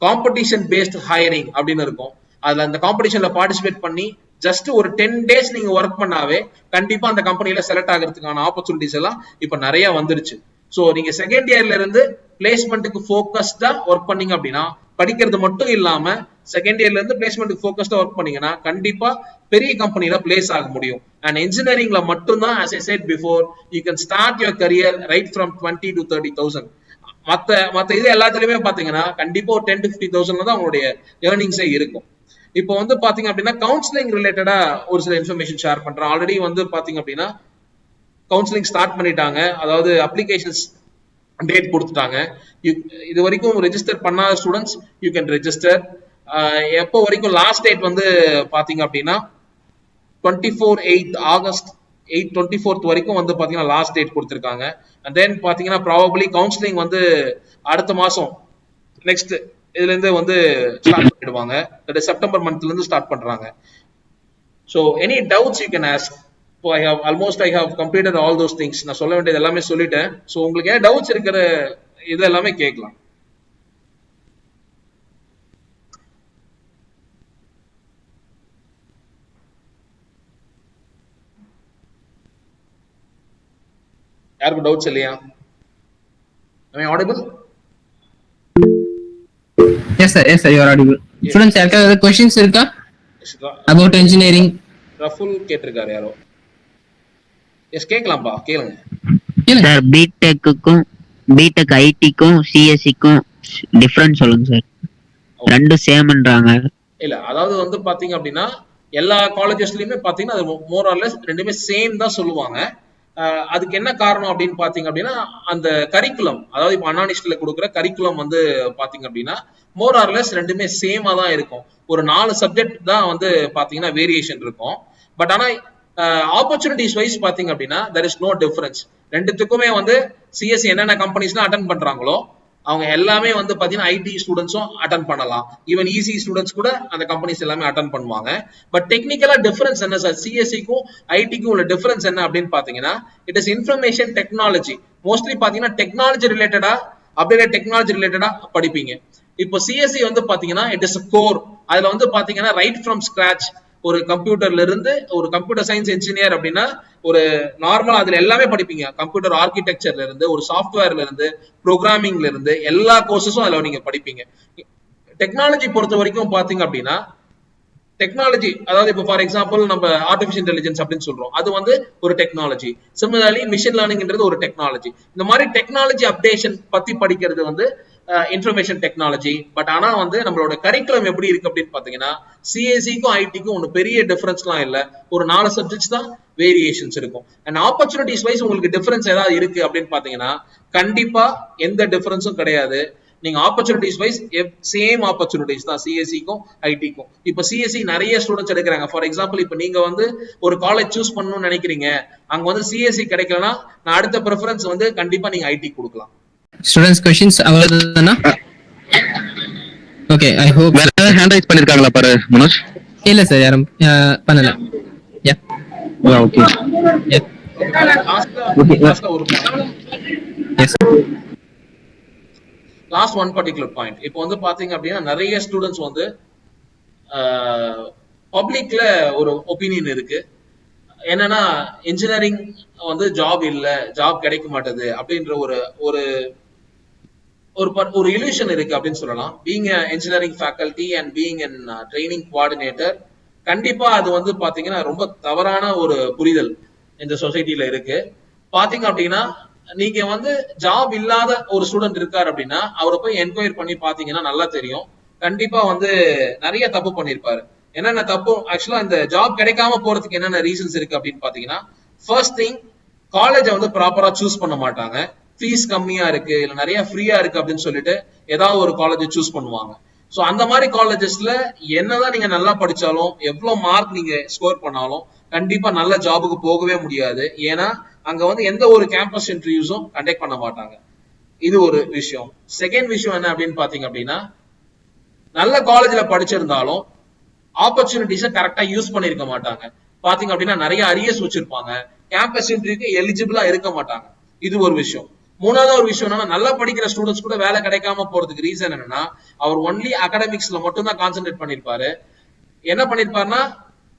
காம்படிஷன் பேஸ்ட் ஹையரிங் அப்படின்னு இருக்கும். அதுல அந்த காம்படிஷன்ல பார்ட்டிசிபேட் பண்ணி ஜஸ்ட் ஒரு 10 days நீங்க ஒர்க் பண்ணாவே கண்டிப்பா அந்த கம்பெனில செலக்ட் ஆகிறதுக்கான ஆப்பர்ச்சுனிட்டிஸ் எல்லாம் இப்ப நிறைய வந்துருச்சு. சோ நீங்க செகண்ட் இயர்ல இருந்து பிளேஸ்மெண்ட்டுக்கு ஃபோக்கஸ்டா ஒர்க் பண்ணீங்க அப்படின்னா, படிக்கிறது மட்டும் இல்லாம செகண்ட் இயர்ல இருந்து பிளேஸ்மெண்ட்டுக்கு ஃபோக்கஸ்டா ஒர்க் பண்ணீங்கன்னா கண்டிப்பா பெரிய கம்பெனில பிளேஸ் ஆக முடியும். அண்ட் இன்ஜினியரிங்ல மட்டும்தான் as I said before you can start your career right from 20 to 30,000. மத்த இது எல்லாத்துலயுமே பாத்தீங்கன்னா கண்டிப்பா ஒரு 10-50,000 தான் உங்களுடைய ஏர்னிங்ஸே இருக்கும். இப்போ வந்து பாத்தீங்க அப்படின்னா கவுன்சிலிங் ரிலேட்டடா ஒரு சில இன்ஃபர்மேஷன் ஷேர் பண்றேன். ஆல்ரெடி வந்து பாத்தீங்க அப்படின்னா கவுன்சிலிங் ஸ்டார்ட் பண்ணிட்டாங்க. அதாவது அப்ளிகேஷன்ஸ் டேட் கொடுத்துட்டாங்க. இது வரைக்கும் ரெஜிஸ்டர் பண்ணாத ஸ்டூடெண்ட்ஸ் யூ கேன் ரெஜிஸ்டர். எப்போ வரைக்கும் லாஸ்ட் டேட் வந்து பாத்தீங்க அப்படின்னா 24 வரைக்கும் வந்து பாத்தீங்கன்னா லாஸ்ட் டேட் கொடுத்திருக்காங்க. அண்ட் தென் பாத்தீங்கன்னா ப்ராபபிலி கவுன்சிலிங் வந்து அடுத்த மாசம் நெக்ஸ்ட் இதுல இருந்து வந்து ஸ்டார்ட் பண்ணிடுவாங்க. செப்டம்பர் மந்த்ல இருந்து ஸ்டார்ட் பண்றாங்க. So any doubts you can ask. So I have completed all those things. நான் சொல்ல வேண்டியது எல்லாமே சொல்லிட்டேன். சோ உங்களுக்கு ஏதாவது டவுட்ஸ் இருக்கிற இது எல்லாமே கேட்கலாம். யாருக்கு டவுட்ஸ் இல்லையா? Am I audible? Yes sir, you are audible. Yes. Students, யாருக்காவது questions இருக்கா about engineering? ரஃபுல் கேட்டிருக்காரு யாரோ. எஸ் கேட்கலாம்ப்பா, கேளுங்க. சார் பிடெக் ஐடிக்கும் சிஎஸ்சிக்கும் டிஃபரன்ஸ் சொல்லுங்க சார். ரெண்டும் சேம்ன்றாங்க. இல்ல அதாவது வந்து பாத்தீங்க அப்படின்னா எல்லா காலேஜஸ்லயுமே பாத்தீங்கன்னா அது மோர் ஆர் லெஸ் ரெண்டுமே சேம் தான் சொல்லுவாங்க. அதுக்கு என்ன காரணம் அப்படின்னு பாத்தீங்க அப்படின்னா அந்த கரிக்குலம், அதாவது இப்போ அனானிஸ்ட்ல கொடுக்குற கரிக்குலம் வந்து பாத்தீங்க அப்படின்னா மோர் ஆர் லெஸ் ரெண்டுமே சேமா தான் இருக்கும். ஒரு 4 சப்ஜெக்ட் தான் வந்து பாத்தீங்கன்னா வேரியேஷன் இருக்கும். பட் ஆனா ஆப்பர்ச்சுனிட்டிஸ் வைஸ் பாத்தீங்க அப்படின்னா there is no difference. ரெண்டுத்துக்குமே வந்து சிஎஸ்சி என்னென்ன கம்பெனிஸ்லாம் அட்டன் பண்றாங்களோ அவங்க எல்லாமே வந்து பாத்தீங்கன்னா ஐடி ஸ்டூடெண்ட்ஸும் அட்டன் பண்ணலாம். ஈவன் இசி ஸ்டூடெண்ட்ஸ் கூட அந்த கம்பெனிஸ் எல்லாமே அட்டன் பண்ணுவாங்க. பட் டெக்னிக்கலா டிஃபரன்ஸ் என்ன சார், சிஎஸ்சிக்கும் ஐடிக்கும் உள்ள டிஃபரன்ஸ் என்ன அப்படின்னு பாத்தீங்கன்னா it is information technology. Mostly பாத்தீங்கன்னா டெக்னாலஜி ரிலேட்டடா அப்டேட்டட் டெக்னாலஜி ரிலேட்டடா படிப்பீங்க. இப்போ சிஎஸ்சி வந்து பாத்தீங்கன்னா இட் இஸ் கோர். அதுல வந்து பாத்தீங்கன்னா ரைட் ஃப்ரம் ஸ்கிராச் ஒரு கம்ப்யூட்டர்ல இருந்து ஒரு கம்ப்யூட்டர் சயின்ஸ் இன்ஜினியர் அப்படின்னா ஒரு நார்மலா அதுல எல்லாமே படிப்பீங்க. கம்ப்யூட்டர் ஆர்கிடெக்சர்ல இருந்து ஒரு சாஃப்ட்வேர்ல இருந்து ப்ரோக்ராமிங்ல இருந்து எல்லா கோர்சஸும் அதுல நீங்க படிப்பீங்க. டெக்னாலஜி பொறுத்த வரைக்கும் பாத்தீங்க அப்படின்னா டெக்னாலஜி அதாவது இப்போ ஃபார் எக்ஸாம்பிள் நம்ம ஆர்டிஃபிஷியல் இன்டெலிஜென்ஸ் அப்படின்னு சொல்றோம், அது வந்து ஒரு டெக்னாலஜி. சிமிலர்லி மிஷின் லேர்னிங்ன்றது ஒரு டெக்னாலஜி. இந்த மாதிரி டெக்னாலஜி அப்டேஷன் பத்தி படிக்கிறது வந்து இன்ஃபர்மேஷன் டெக்னாலஜி. பட் ஆனா வந்து நம்மளோட கரிக்குலம் எப்படி இருக்கு அப்படின்னு பாத்தீங்கன்னா சிஎஸ்சிக்கும் ஐடிக்கும் ஒன்று பெரிய டிஃபரன்ஸ்லாம் இல்லை. ஒரு 4 சப்ஜெக்ட்ஸ் தான் வேரியேஷன்ஸ் இருக்கும். அண்ட் ஆப்பர்ச்சுனிட்டிஸ் வைஸ் உங்களுக்கு டிஃபரன்ஸ் ஏதாவது இருக்கு அப்படின்னு பாத்தீங்கன்னா கண்டிப்பா எந்த டிஃபரன்ஸும் கிடையாது. நீங்க ஆப்பர்ச்சுனிட்டிஸ் வைஸ் சேம் ஆப்பர்ச்சுனிட்டிஸ் தான் சிஎஸ்சிக்கும் ஐடிக்கும். இப்போ சிஎஸ்சி நிறைய ஸ்டூடெண்ட்ஸ் எடுக்கிறாங்க. ஃபார் எக்ஸாம்பிள் இப்போ நீங்க வந்து ஒரு காலேஜ் சூஸ் பண்ணணும்னு நினைக்கிறீங்க, அங்க வந்து சிஎஸ்சி கிடைக்கலன்னா நான் அடுத்த ப்ரிஃபரன்ஸ் வந்து கண்டிப்பா நீங்க ஐடி கொடுக்கலாம். ஸ்டூடெண்ட்ஸ் क्वेश्चंस அவ்வளவுதானா? Okay, I hope. வேற ஏதாவது ஹேண்ட் ரைஸ் பண்ணிருக்காங்களா பாரு மனோஜ்? இல்ல சார், யாரும் பண்ணல. யா ஓகே யா லாஸ்டா ஒரு yes last one particular point. இப்போ வந்து பாத்தீங்க அப்படின்னா நிறைய ஸ்டூடெண்ட்ஸ் வந்து பப்ளிக்ல ஒரு ஒப்பீனியன் இருக்கு. என்னன்னா இன்ஜினியரிங் வந்து ஜாப் இல்ல, ஜாப் கிடைக்க மாட்டேது அப்படின்ற ஒரு ஒரு ஒரு இல்யூஷன் இருக்கு அப்படின்னு சொல்லலாம். Being engineering faculty and being an training coordinator கண்டிப்பா அது வந்து பாத்தீங்கன்னா ரொம்ப தவறான ஒரு புரிதல் இந்த சொசைட்டில இருக்கு. பாத்தீங்க அப்படின்னா நீங்க வந்து ஜாப் இல்லாத ஒரு ஸ்டூடெண்ட் இருக்காரு அப்படின்னா அவரை போய் என்கொயர் பண்ணி பாத்தீங்கன்னா நல்லா தெரியும். கண்டிப்பா வந்து நிறைய தப்பு பண்ணிருப்பாரு. என்னென்ன தப்பு ஆக்சுவலா இந்த ஜாப் கிடைக்காம போறதுக்கு என்னென்ன ரீசன்ஸ் இருக்கு அப்படின்னு பாத்தீங்கன்னா, ஃபர்ஸ்ட் திங் காலேஜ வந்து ப்ராப்பரா சூஸ் பண்ண மாட்டாங்க. ஃபீஸ் கம்மியா இருக்கு இல்ல நிறைய ஃப்ரீயா இருக்கு அப்படின்னு சொல்லிட்டு ஏதாவது ஒரு காலேஜ் சூஸ் பண்ணுவாங்க. சோ அந்த மாதிரி காலேஜஸ்ல என்னதான் நீங்க நல்லா படிச்சாலும் எவ்வளவு மார்க் நீங்க ஸ்கோர் பண்ணாலும் கண்டிப்பா நல்ல ஜாபுக்கு போகவே முடியாது. ஏன்னா அங்க வந்து எந்த ஒரு கேம்பஸ் இன்டர்வியூஸும் கண்டக்ட் பண்ண மாட்டாங்க. இது ஒரு விஷயம். செகண்ட் விஷயம் என்ன அப்படின்னு பாத்தீங்க அப்படின்னா, நல்ல காலேஜ்ல படிச்சிருந்தாலும் ஆப்பர்ச்சுனிட்டிஸ கரெக்டா யூஸ் பண்ணிருக்க மாட்டாங்க. பாத்தீங்க அப்படின்னா நிறைய அரியர்ஸ் வச்சிருப்பாங்க, கேம்பஸ் இன்டர்வியூக்கு எலிஜிபிளா இருக்க மாட்டாங்க. இது ஒரு விஷயம். மூணாவது ஒரு விஷயம் என்னன்னா, நல்லா படிக்கிற ஸ்டூடெண்ட்ஸ் கூட வேலை கிடைக்காம போறதுக்கு ரீசன் என்னன்னா, அவர் ஒன்லி அகாடமிக்ஸ்ல மட்டும் தான் கான்சென்ட்ரேட் பண்ணிருப்பாரு. என்ன பண்ணிருப்பாருன்னா,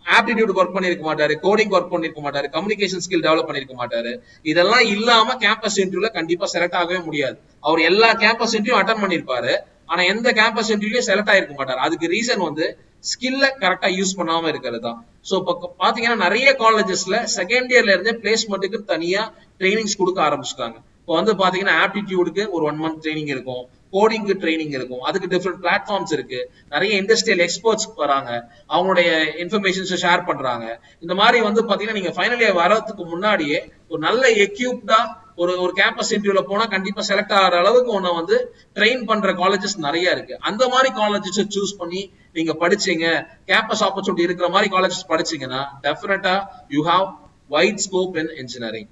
ஆப்டிடியூட் ஒர்க் பண்ணிருக்க மாட்டாரு, கோடிங் ஒர்க் பண்ணிருக்க மாட்டாரு, கம்யூனிகேஷன் ஸ்கில் டெவலப் பண்ணிருக்க மாட்டாரு. இதெல்லாம் இல்லாம கேம்பஸ் இன்டர்வியூல கண்டிப்பா செலக்ட் ஆகவே முடியாது. அவர் எல்லா கேம்பஸ் இன்டர்வியூ அட்டன் பண்ணிருப்பாரு, ஆனா எந்த கேம்பஸ் இன்டர்வியூலயும் செலக்ட் ஆயிருக்க மாட்டாரு. அதுக்கு ரீசன் வந்து ஸ்கில்ல கரெக்டா யூஸ் பண்ணாம இருக்கிறது தான். சோ இப்ப பாத்தீங்கன்னா நிறைய காலேஜஸ்ல செகண்ட் இயர்ல இருந்தே பிளேஸ்மெண்ட்டுக்கு தனியா ட்ரைனிங்ஸ் கொடுக்க ஆரம்பிச்சிட்டாங்க. இப்போ வந்து பாத்தீங்கன்னா ஆப்டிடியூடுக்கு ஒரு 1 month ட்ரைனிங் இருக்கும், கோடிங்க்கு ட்ரைனிங் இருக்கும், அதுக்கு டிஃப்ரெண்ட் பிளாட்ஃபார்ம்ஸ் இருக்கு, நிறைய இண்டஸ்ட்ரியல் எக்ஸ்பர்ட்ஸ் வராங்க, அவங்களுடைய இன்ஃபர்மேஷன்ஸ் ஷேர் பண்றாங்க. இந்த மாதிரி வந்து பாத்தீங்கன்னா நீங்க ஃபைனல் இயர் வரதுக்கு முன்னாடியே ஒரு நல்ல எக்யூப்டா ஒரு கேம்பஸ் இன்டர்வியூல போனா கண்டிப்பா செலக்ட் ஆகிற அளவுக்கு ஒண்ணு வந்து ட்ரெயின் பண்ற காலேஜஸ் நிறைய இருக்கு. அந்த மாதிரி காலேஜஸ் சூஸ் பண்ணி நீங்க படிச்சீங்க, கேம்பஸ் ஆப்பர்ச்சுனிட்டி இருக்கிற மாதிரி காலேஜஸ் படிச்சீங்கன்னா definitely you have wide scope in engineering.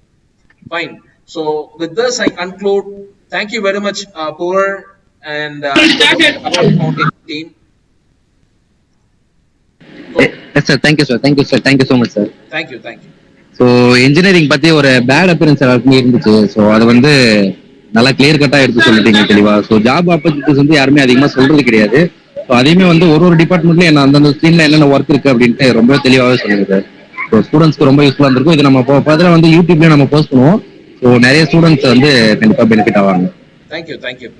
Fine. So with this I conclude. Thank you very much, Poor and founding team. Yes sir, thank you sir, thank you sir, thank you so much sir. Thank you, thank you. So engineering பத்தி ஒரு bad appearance எல்லாருக்குமே இருந்துச்சு. So அது வந்து நல்லா clear கட்டா எடுத்து சொல்லிட்டீங்க தெளிவா. ஸோ ஜாப் ஆப்பர்ச்சுனிட்டிஸ் வந்து யாருமே அதிகமா சொல்றது கிடையாது. ஸோ அதையுமே வந்து ஒரு டிபார்ட்மெண்ட்லயும் என்ன அந்தந்த ஸ்ட்ரீம்ல என்னென்ன ஒர்க் இருக்கு அப்படின்ட்டு ரொம்ப தெளிவாகவே சொல்லுங்க சார். ஸோ ஸ்டூடெண்ட்ஸ்க்கு ரொம்ப யூஸ்ஃபுல்லா இருந்திருக்கும். இது நம்ம ஃபர்தரா வந்து யூடியூப்லயும் நம்ம போஸ்ட் பண்ணுவோம். ஸோ நிறைய ஸ்டூடெண்ட்ஸ் வந்து கண்டிப்பா பெனிஃபிட் ஆவாங்க. Thank you, thank you.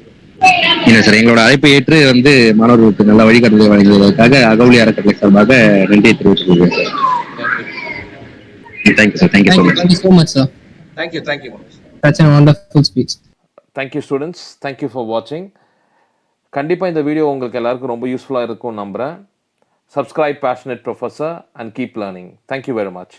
இல்லை சார், எங்களோட அழைப்பை ஏற்று வந்து மாணவர்களுக்கு நல்ல வழிகாட்டுதலை வழங்குவதற்காக அகவுளி அறக்கட்டளை சார்பாக நன்றியை தெரிவித்துக் கொள்கிறேன் sir. Thank you sir, thank you so much. Thank you so much, sir. Thank you, thank you, Manoj. That's a wonderful speech. Thank you students, thank you for வாட்சிங். கண்டிப்பாக இந்த வீடியோ உங்களுக்கு எல்லாருக்கும் ரொம்ப யூஸ்ஃபுல்லாக இருக்கும்னு நம்புகிறேன். Subscribe passionate professor and keep learning. Thank you very much.